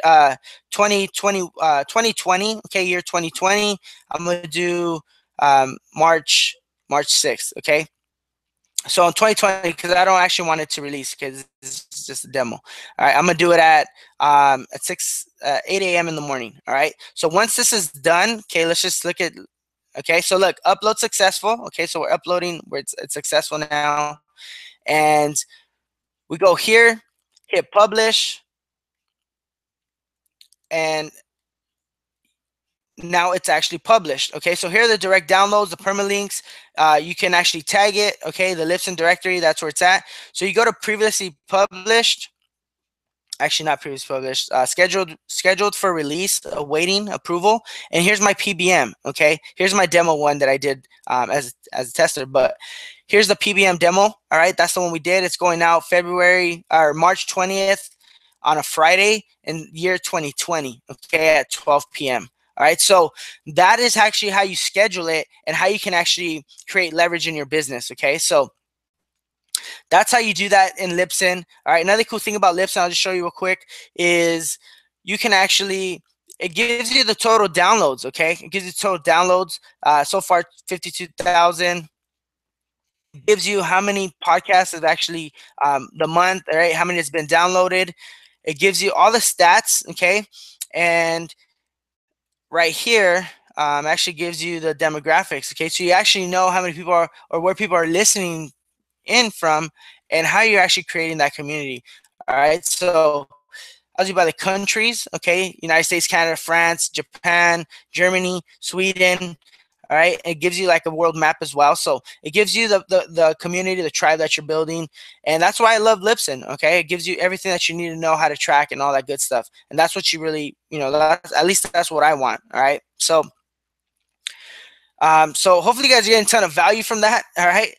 a 2020, okay, year 2020. I'm going to do March 6th, okay? So in 2020, because I don't actually want it to release because it's just a demo. All right, I'm gonna do it at 8 a.m. in the morning. All right. So once this is done, okay, let's just look at. Okay, so look, upload successful. Okay, so we're uploading. Where it's successful now, and we go here, hit publish, and now it's actually published. Okay, so here are the direct downloads, the permalinks. You can actually tag it. Okay, the Lipson directory, that's where it's at. So you go to previously published, actually not previously published, scheduled for release, awaiting approval. And here's my PBM. Okay, here's my demo one that I did as a tester, but here's the PBM demo. All right, that's the one we did. It's going out February or March 20th on a Friday in year 2020. Okay, at 12 p.m. All right, so that is actually how you schedule it and how you can actually create leverage in your business. Okay, so that's how you do that in Lipson. All right, another cool thing about Lipson, I'll just show you real quick, is you can actually, it gives you the total downloads, okay? It gives you total downloads. So far, 52,000. It gives you how many podcasts have actually, the month, all right, how many has been downloaded. It gives you all the stats, okay? And right here, actually gives you the demographics, okay? So you actually know how many people are, or where people are listening in from, and how you're actually creating that community. All right, so I'll do by the countries. Okay, United States, Canada, France, Japan, Germany, Sweden. All right, it gives you like a world map as well. So it gives you the community, the tribe that you're building, and that's why I love Lipson. Okay, it gives you everything that you need to know how to track and all that good stuff, and that's what you really, at least that's what I want. All right, so so hopefully you guys are getting a ton of value from that. All right,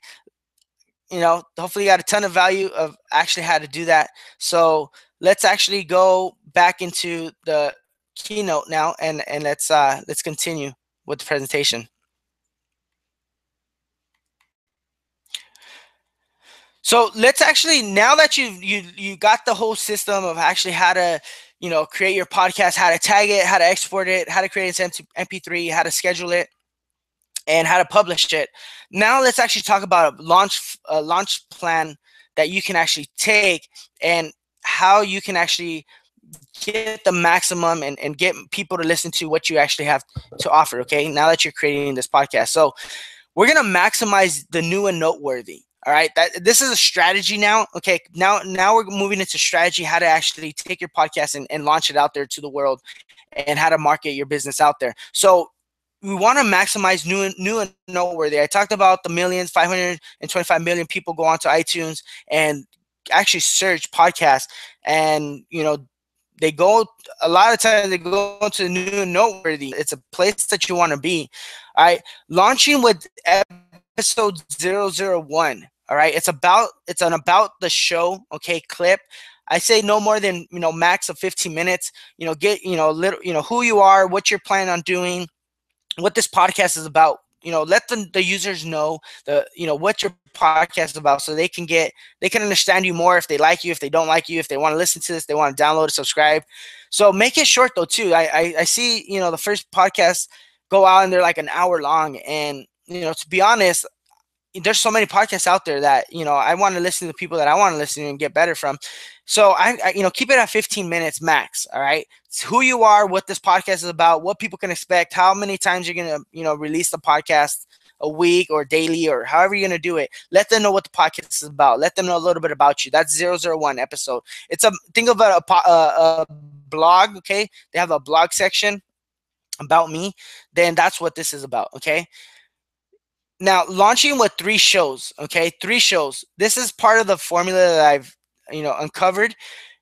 hopefully you got a ton of value of actually how to do that. So let's actually go back into the keynote now, and let's continue with the presentation. So let's actually, now that you got the whole system of actually how to create your podcast, how to tag it, how to export it, how to create an MP3, how to schedule it, and how to publish it. Now let's actually talk about a launch plan that you can actually take, and how you can actually get the maximum and get people to listen to what you actually have to offer. Okay, now that you're creating this podcast, so we're gonna maximize the new and noteworthy. All right, this is a strategy now. Okay, now we're moving into strategy, how to actually take your podcast and launch it out there to the world, and how to market your business out there. So we want to maximize new and noteworthy. I talked about the millions, 525 million people go onto iTunes and actually search podcasts, and they go, a lot of times they go to new and noteworthy. It's a place that you want to be. All right, launching with episode 001. All right, it's an about the show, okay, clip. I say no more than max of 15 minutes. Get little who you are, what you're planning on doing, what this podcast is about. Let the users know what your podcast is about, so they can understand you more, if they like you, if they don't like you, if they want to listen to this, they want to download it, subscribe. So make it short though too. I see the first podcast go out and they're like an hour long, and to be honest, there's so many podcasts out there that I want to listen to the people that I want to listen to and get better from. So I keep it at 15 minutes max. All right, it's who you are, what this podcast is about, what people can expect, how many times you're gonna release the podcast a week or daily, or however you're gonna do it. Let them know what the podcast is about. Let them know a little bit about you. That's 001 episode. Think of a blog. Okay, they have a blog section about me. Then that's what this is about. Okay. Now, launching with 3 shows, okay? 3 shows. This is part of the formula that I've, uncovered.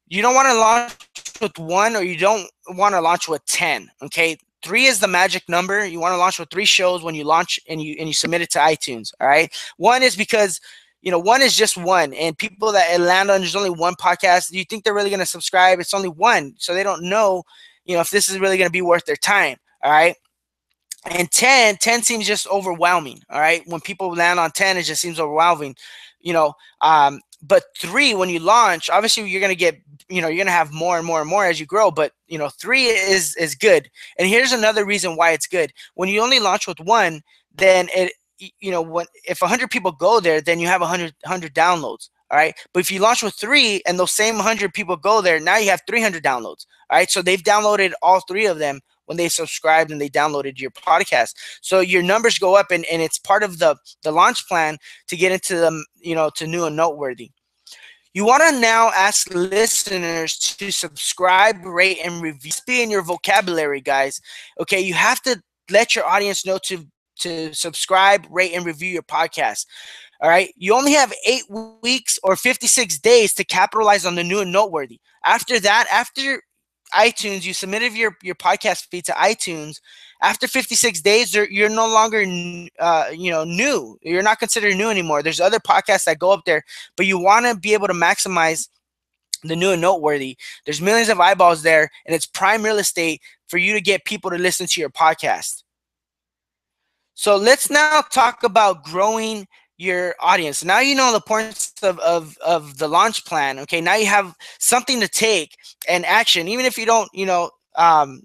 You don't want to launch with 1, or you don't want to launch with 10, okay? 3 is the magic number. You want to launch with 3 shows when you launch and you submit it to iTunes, all right? 1 is because, 1 is just 1, and people that land on there's only 1 podcast, you think they're really going to subscribe? It's only 1, so they don't know, if this is really going to be worth their time, all right? And 10 seems just overwhelming. All right, when people land on 10, it just seems overwhelming. But 3, when you launch, obviously you're going to get, you're going to have more and more and more as you grow, but 3 is good. And here's another reason why it's good. When you only launch with 1, then when if 100 people go there, then you have 100 downloads. All right. But if you launch with 3 and those same 100 people go there, now you have 300 downloads. All right. So they've downloaded all 3 of them when they subscribed and they downloaded your podcast. So your numbers go up, and it's part of the launch plan to get into the, to new and noteworthy. You want to now ask listeners to subscribe, rate, and review. Be in your vocabulary, guys. Okay, you have to let your audience know to subscribe, rate, and review your podcast. All right, you only have 8 weeks or 56 days to capitalize on the new and noteworthy. After that, after iTunes, you submitted your podcast feed to iTunes. After 56 days, you're no longer new. You're not considered new anymore. There's other podcasts that go up there, but you want to be able to maximize the new and noteworthy. There's millions of eyeballs there, and it's prime real estate for you to get people to listen to your podcast. So let's now talk about growing your audience. Now you know the importance of the launch plan. Okay, now you have something to take and action, even if you don't, I'm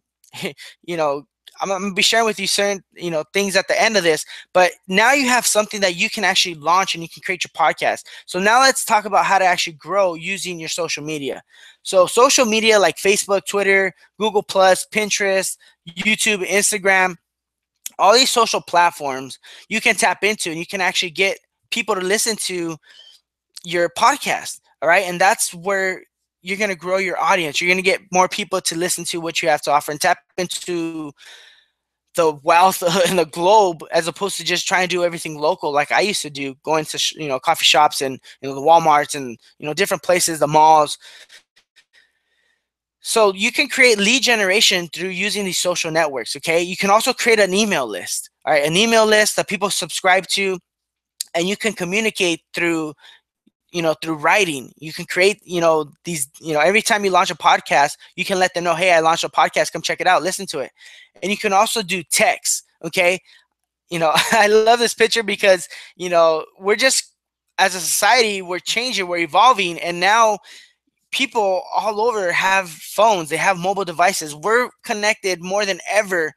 gonna be sharing with you certain, things at the end of this, but now you have something that you can actually launch and you can create your podcast. So now let's talk about how to actually grow using your social media. So social media like Facebook, Twitter, Google Plus, Pinterest, YouTube, Instagram, all these social platforms you can tap into, and you can actually get people to listen to your podcast. All right. And that's where you're going to grow your audience. You're going to get more people to listen to what you have to offer and tap into the wealth in the globe, as opposed to just trying to do everything local like I used to do, going to coffee shops and the Walmarts and different places, the malls. So you can create lead generation through using these social networks. Okay, you can also create an email list. All right, an email list that people subscribe to, and you can communicate through through writing. You can create these, every time you launch a podcast, you can let them know, hey, I launched a podcast, come check it out, listen to it. And you can also do text. Okay, I love this picture because we're just, as a society, we're changing, we're evolving, and now people all over have phones, they have mobile devices. We're connected more than ever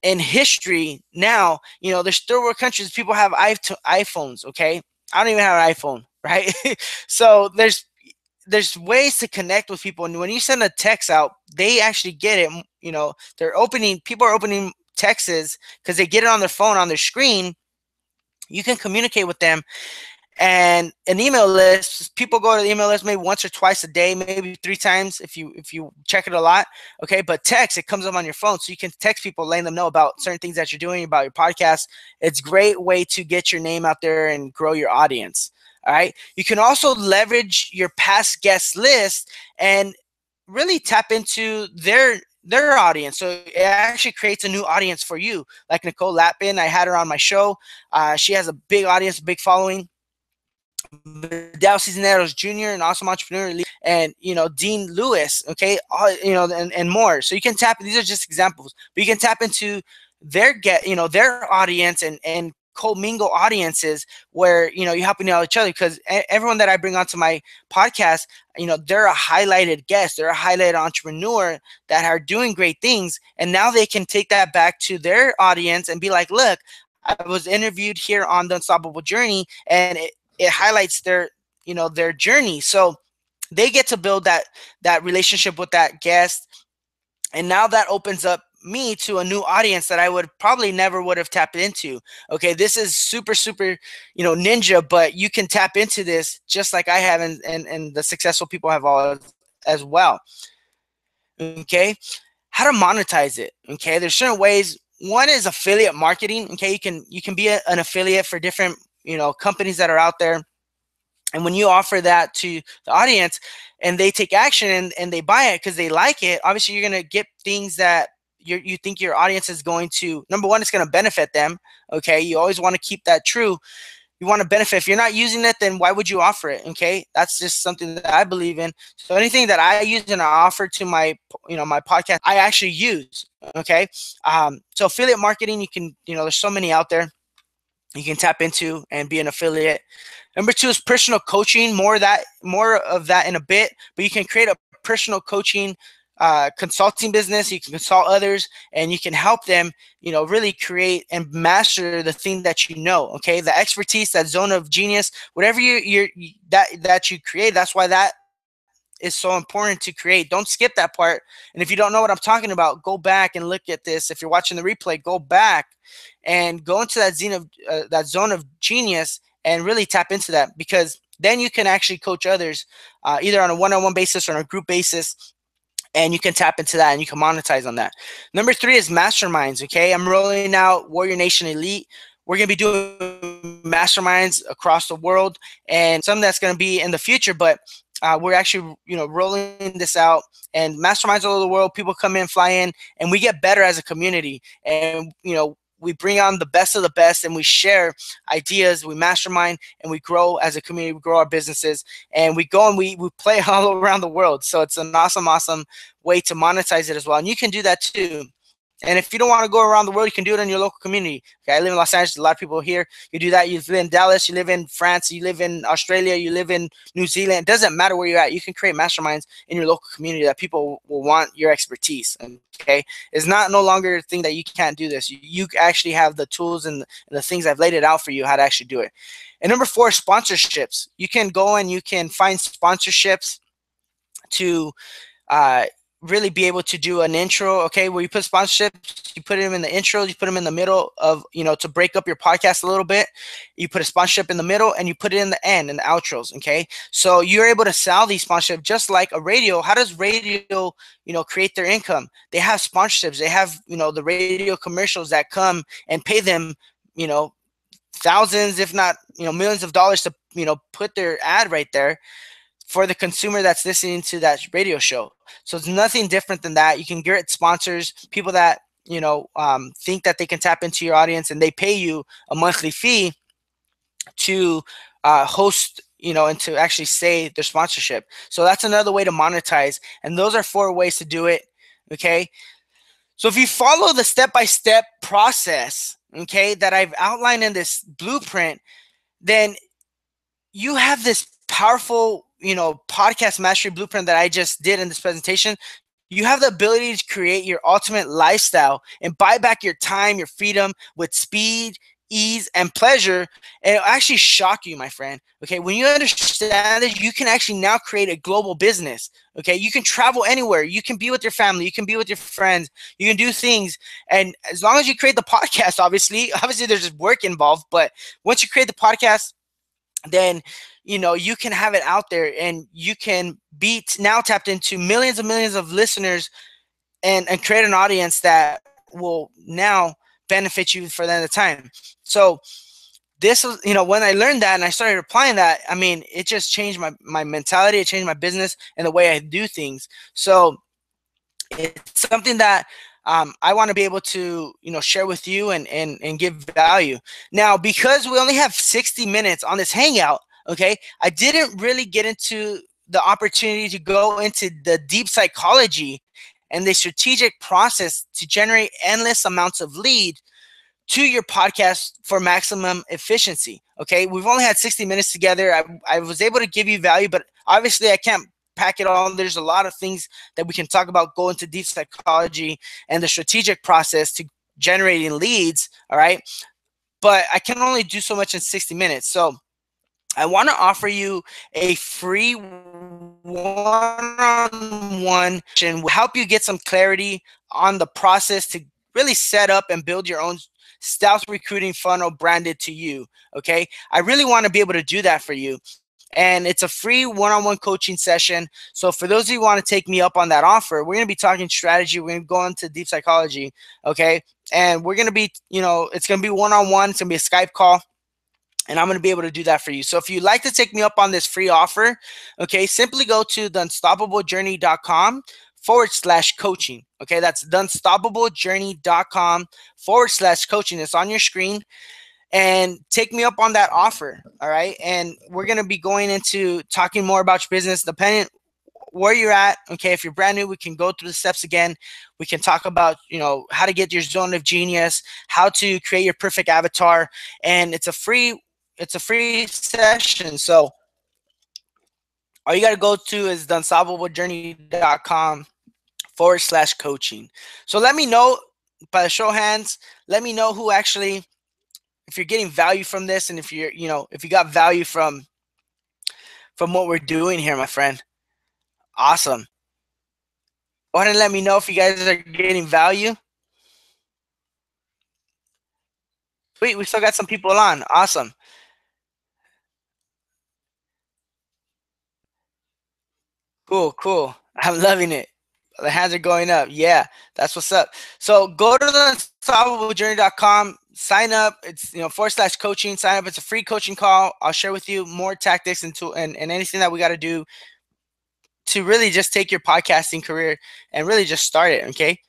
in history. Now, there's third world countries, people have iPhones. Okay, I don't even have an iPhone, right? So there's ways to connect with people, and when you send a text out, they actually get it. People are opening texts because they get it on their phone, on their screen. You can communicate with them. And an email list, people go to the email list maybe once or twice a day, maybe 3 times if you check it a lot. Okay, but text, it comes up on your phone, so you can text people, letting them know about certain things that you're doing, about your podcast. It's a great way to get your name out there and grow your audience. All right, you can also leverage your past guest list and really tap into their audience. So it actually creates a new audience for you. Like Nicole Lapin, I had her on my show. She has a big audience, big following. Vidal Cisneros Jr., an awesome entrepreneur, and Dean Lewis, okay, and more. So you can tap. These are just examples, but you can tap into their their audience and co-mingle audiences where you're helping out each other, because everyone that I bring onto my podcast, they're a highlighted guest, they're a highlighted entrepreneur that are doing great things, and now they can take that back to their audience and be like, look, I was interviewed here on the Unstoppable Journey, and it highlights their journey. So they get to build that relationship with that guest, and now that opens up me to a new audience that I would probably never would have tapped into. Okay, this is super ninja, but you can tap into this just like I have, and the successful people have all as well. Okay, how to monetize it. Okay, there's certain ways. One is affiliate marketing. Okay, you can be an affiliate for different companies that are out there. And when you offer that to the audience and they take action and they buy it because they like it, obviously you're going to get things that you think your audience is going to, number one, it's going to benefit them. Okay, you always want to keep that true. You want to benefit. If you're not using it, then why would you offer it? Okay, that's just something that I believe in. So anything that I use and I offer to my my podcast, I actually use. Okay, so affiliate marketing, you can there's so many out there you can tap into and be an affiliate. Number two is personal coaching. More of that in a bit, but you can create a personal coaching consulting business. You can consult others, and you can help them, really create and master the thing that you know. Okay, the expertise, that zone of genius, whatever that you create. That's why that is so important to create. Don't skip that part. And if you don't know what I'm talking about, go back and look at this. If you're watching the replay, go back and go into that zone of genius and really tap into that, because then you can actually coach others either on a one-on-one basis or on a group basis, and you can tap into that and you can monetize on that. Number three is masterminds. Okay, I'm rolling out Warrior Nation Elite. We're going to be doing masterminds across the world, and some that's going to be in the future, but we're actually, rolling this out, and masterminds all over the world. People come in, fly in, and we get better as a community. And, we bring on the best of the best, and we share ideas, we mastermind, and we grow as a community. We grow our businesses, and we go and we play all around the world. So it's an awesome way to monetize it as well. And you can do that too. And if you don't want to go around the world, you can do it in your local community. Okay, I live in Los Angeles. A lot of people here. You do that. You live in Dallas. You live in France. You live in Australia. You live in New Zealand. It doesn't matter where you're at. You can create masterminds in your local community that people will want your expertise. Okay, it's not no longer a thing that you can't do this. You actually have the tools and the things. I've laid it out for you how to actually do it. And number four, sponsorships. You can go and you can find sponsorships to really be able to do an intro, okay, where you put sponsorships, you put them in the intro, you put them in the middle of, to break up your podcast a little bit. You put a sponsorship in the middle, and you put it in the end, in the outros, okay? So you're able to sell these sponsorships just like a radio. How does radio, create their income? They have sponsorships. They have, the radio commercials that come and pay them, thousands, if not, millions of dollars to, put their ad right there for the consumer that's listening to that radio show. So it's nothing different than that. You can get sponsors, people that, think that they can tap into your audience, and they pay you a monthly fee to host, and to actually say their sponsorship. So that's another way to monetize. And those are 4 ways to do it. Okay. So if you follow the step-by-step process, okay, that I've outlined in this blueprint, then you have this powerful, podcast mastery blueprint that I just did in this presentation. You have the ability to create your ultimate lifestyle and buy back your time, your freedom with speed, ease, and pleasure. And it'll actually shock you, my friend. Okay, when you understand this, you can actually now create a global business. Okay, you can travel anywhere. You can be with your family. You can be with your friends. You can do things. And as long as you create the podcast, obviously there's just work involved. But once you create the podcast, then you can have it out there, and you can be now tapped into millions and millions of listeners, and create an audience that will now benefit you for the end of time. So this was, when I learned that and I started applying that, it just changed my mentality. It changed my business and the way I do things. So it's something that I want to be able to, share with you and give value. Now, because we only have 60 minutes on this Hangout, okay, I didn't really get into the opportunity to go into the deep psychology and the strategic process to generate endless amounts of lead to your podcast for maximum efficiency. Okay, we've only had 60 minutes together. I was able to give you value, but obviously I can't pack it all. There's a lot of things that we can talk about, go into deep psychology and the strategic process to generating leads. All right, but I can only do so much in 60 minutes. So I want to offer you a free one-on-one session to help you get some clarity on the process to really set up and build your own stealth recruiting funnel branded to you. Okay, I really want to be able to do that for you. And it's a free one-on-one coaching session. So for those of you who want to take me up on that offer, we're going to be talking strategy. We're going to go into deep psychology. Okay, and we're going to be, it's going to be one-on-one. It's going to be a Skype call. And I'm going to be able to do that for you. So if you'd like to take me up on this free offer, okay, simply go to theunstoppablejourney.com/coaching. Okay, that's theunstoppablejourney.com/coaching. It's on your screen. And take me up on that offer. All right. And we're going to be going into talking more about your business, depending where you're at. Okay. If you're brand new, we can go through the steps again. We can talk about, how to get your zone of genius, how to create your perfect avatar. And it's a free it's a free session. So all you got to go to is theunstoppablejourney.com/coaching. So let me know by the show of hands. Let me know who actually, if you're getting value from this, and if you're, if you got value from what we're doing here, my friend. Awesome. Go ahead and let me know if you guys are getting value. Sweet, we still got some people on. Awesome. Cool, cool. I'm loving it. The hands are going up. Yeah, that's what's up. So go to the unstoppablejourney.com, sign up. It's /coaching. Sign up. It's a free coaching call. I'll share with you more tactics and anything that we got to do to really just take your podcasting career and really just start it. Okay.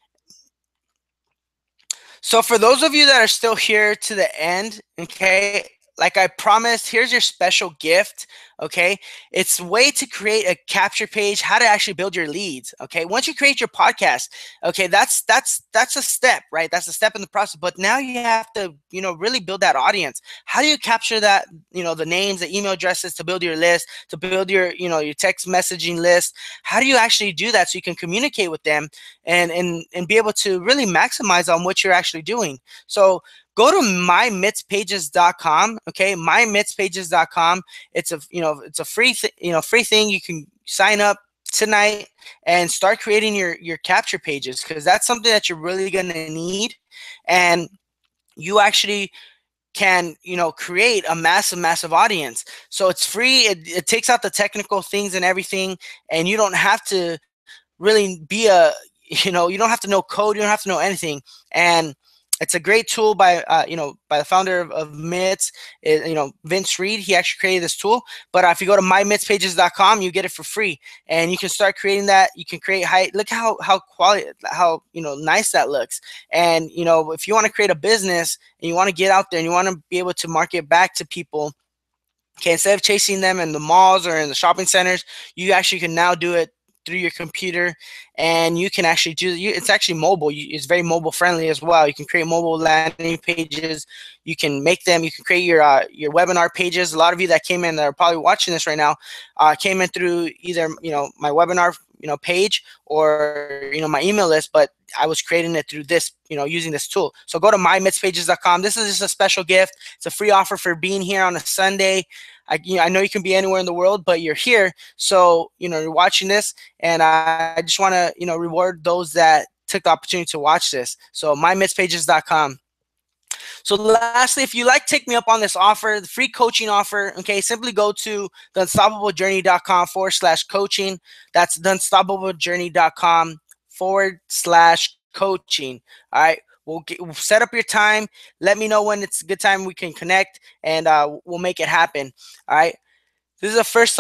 So for those of you that are still here to the end, okay, like I promised, here's your special gift. Okay, it's a way to create a capture page, how to actually build your leads. Okay, once you create your podcast, okay, that's a step, right? That's a step in the process. But now you have to, really build that audience. How do you capture that? The names, the email addresses to build your list, to build your text messaging list. How do you actually do that so you can communicate with them and be able to really maximize on what you're actually doing? So go to mymittspages.com. Okay, mymittspages.com. It's a free thing. You can sign up tonight and start creating your capture pages, because that's something that you're really going to need. And you actually can create a massive audience. So it's free. It takes out the technical things and everything, and you don't have to really be you don't have to know code, you don't have to know anything. And it's a great tool by the founder of Mitts, Vince Reed. He actually created this tool. But if you go to mymittspages.com, you get it for free, and you can start creating that. You can create look how nice that looks. And if you want to create a business and you want to get out there and you want to be able to market back to people, okay, instead of chasing them in the malls or in the shopping centers, you actually can now do it through your computer, and you can actually it's actually mobile. It's very mobile friendly as well. You can create mobile landing pages. You can make them. You can create your webinar pages. A lot of you that came in that are probably watching this right now came in through either my webinar page or my email list, but I was creating it through this, using this tool. So go to mymittspages.com. This is just a special gift. It's a free offer for being here on a Sunday. I know you can be anywhere in the world, but you're here, so you're watching this, and I just want to reward those that took the opportunity to watch this. So mymittspages.com. So lastly, if you like, take me up on this offer, the free coaching offer. Okay, simply go to theunstoppablejourney.com/coaching. That's theunstoppablejourney.com/coaching. All right. We'll set up your time. Let me know when it's a good time we can connect, and we'll make it happen. All right. This is a first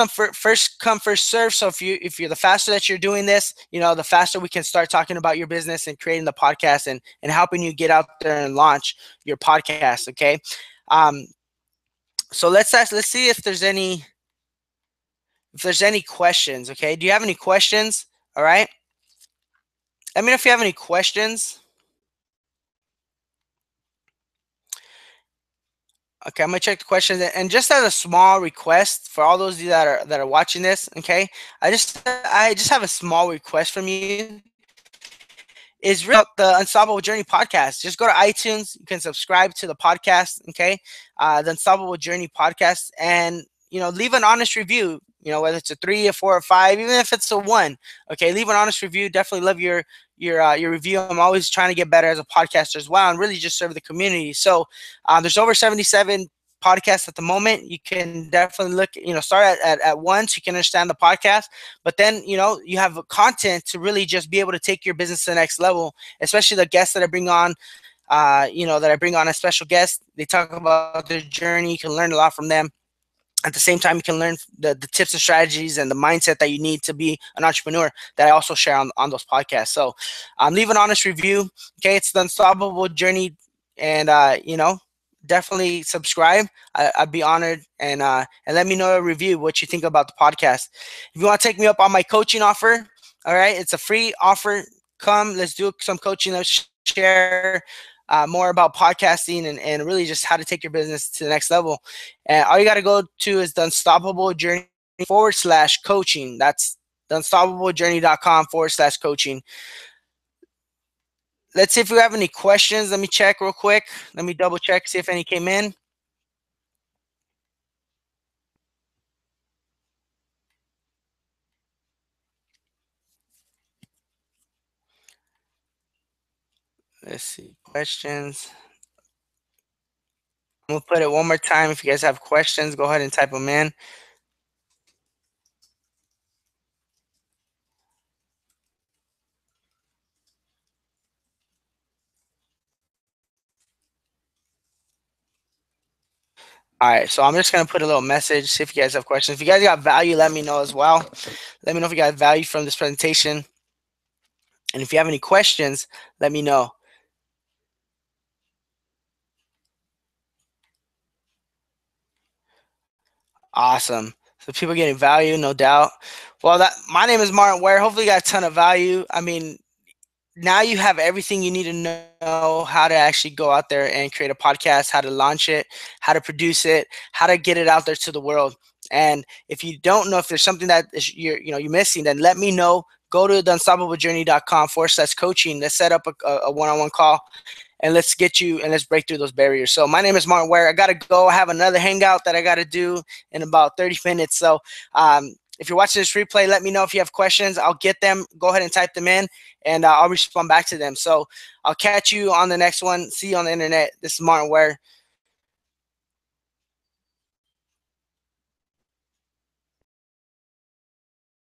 come first serve. So if you're the faster that you're doing this, the faster we can start talking about your business and creating the podcast and helping you get out there and launch your podcast. Okay. Um, so let's see if there's any questions. Okay. Do you have any questions? All right. Let me know if you have any questions. Okay, I'm gonna check the questions, and just as a small request for all those of you that are watching this, okay, I just have a small request from you. Is really the Unstoppable Journey podcast. Just go to iTunes. You can subscribe to the podcast, okay, the Unstoppable Journey podcast, and leave an honest review. Whether it's a 3, a 4, or 5, even if it's a 1, okay, leave an honest review. Definitely love your review. I'm always trying to get better as a podcaster as well, and really just serve the community. So there's over 77 podcasts at the moment. You can definitely look, start at 1 so you can understand the podcast, but then you have content to really just be able to take your business to the next level. Especially the guests that I bring on, that I bring on as special guests. They talk about their journey. You can learn a lot from them. At the same time, you can learn the tips and strategies and the mindset that you need to be an entrepreneur that I also share on those podcasts. So leave an honest review. Okay, it's the Unstoppable Journey, and definitely subscribe. I'd be honored, and let me know a review what you think about the podcast. If you want to take me up on my coaching offer, all right, it's a free offer. Come, let's do some coaching. Let's share. more about podcasting and really just how to take your business to the next level. And all you got to go to is the Unstoppable Journey /coaching. That's the unstoppablejourney.com /coaching. Let's see if we have any questions. Let me check real quick. Let me double check, see if any came in. Let's see. Questions. I'm going to put it one more time. If you guys have questions, go ahead and type them in. All right, so I'm just going to put a little message, see if you guys have questions. If you guys got value, let me know as well. Let me know if you got value from this presentation. And if you have any questions, let me know. Awesome. So people getting value, no doubt. Well, my name is Martin Ware. Hopefully you got a ton of value. I mean, now you have everything you need to know how to actually go out there and create a podcast, how to launch it, how to produce it, how to get it out there to the world. And if you don't know if there's something that you're missing, then let me know. Go to theunstoppablejourney.com /coaching. Let's set up a one-on-one call and let's get you and let's break through those barriers. So my name is Martin Ware. I got to go. I have another hangout that I got to do in about 30 minutes. So if you're watching this replay, let me know if you have questions. I'll get them. Go ahead and type them in, and I'll respond back to them. So I'll catch you on the next one. See you on the internet. This is Martin Ware.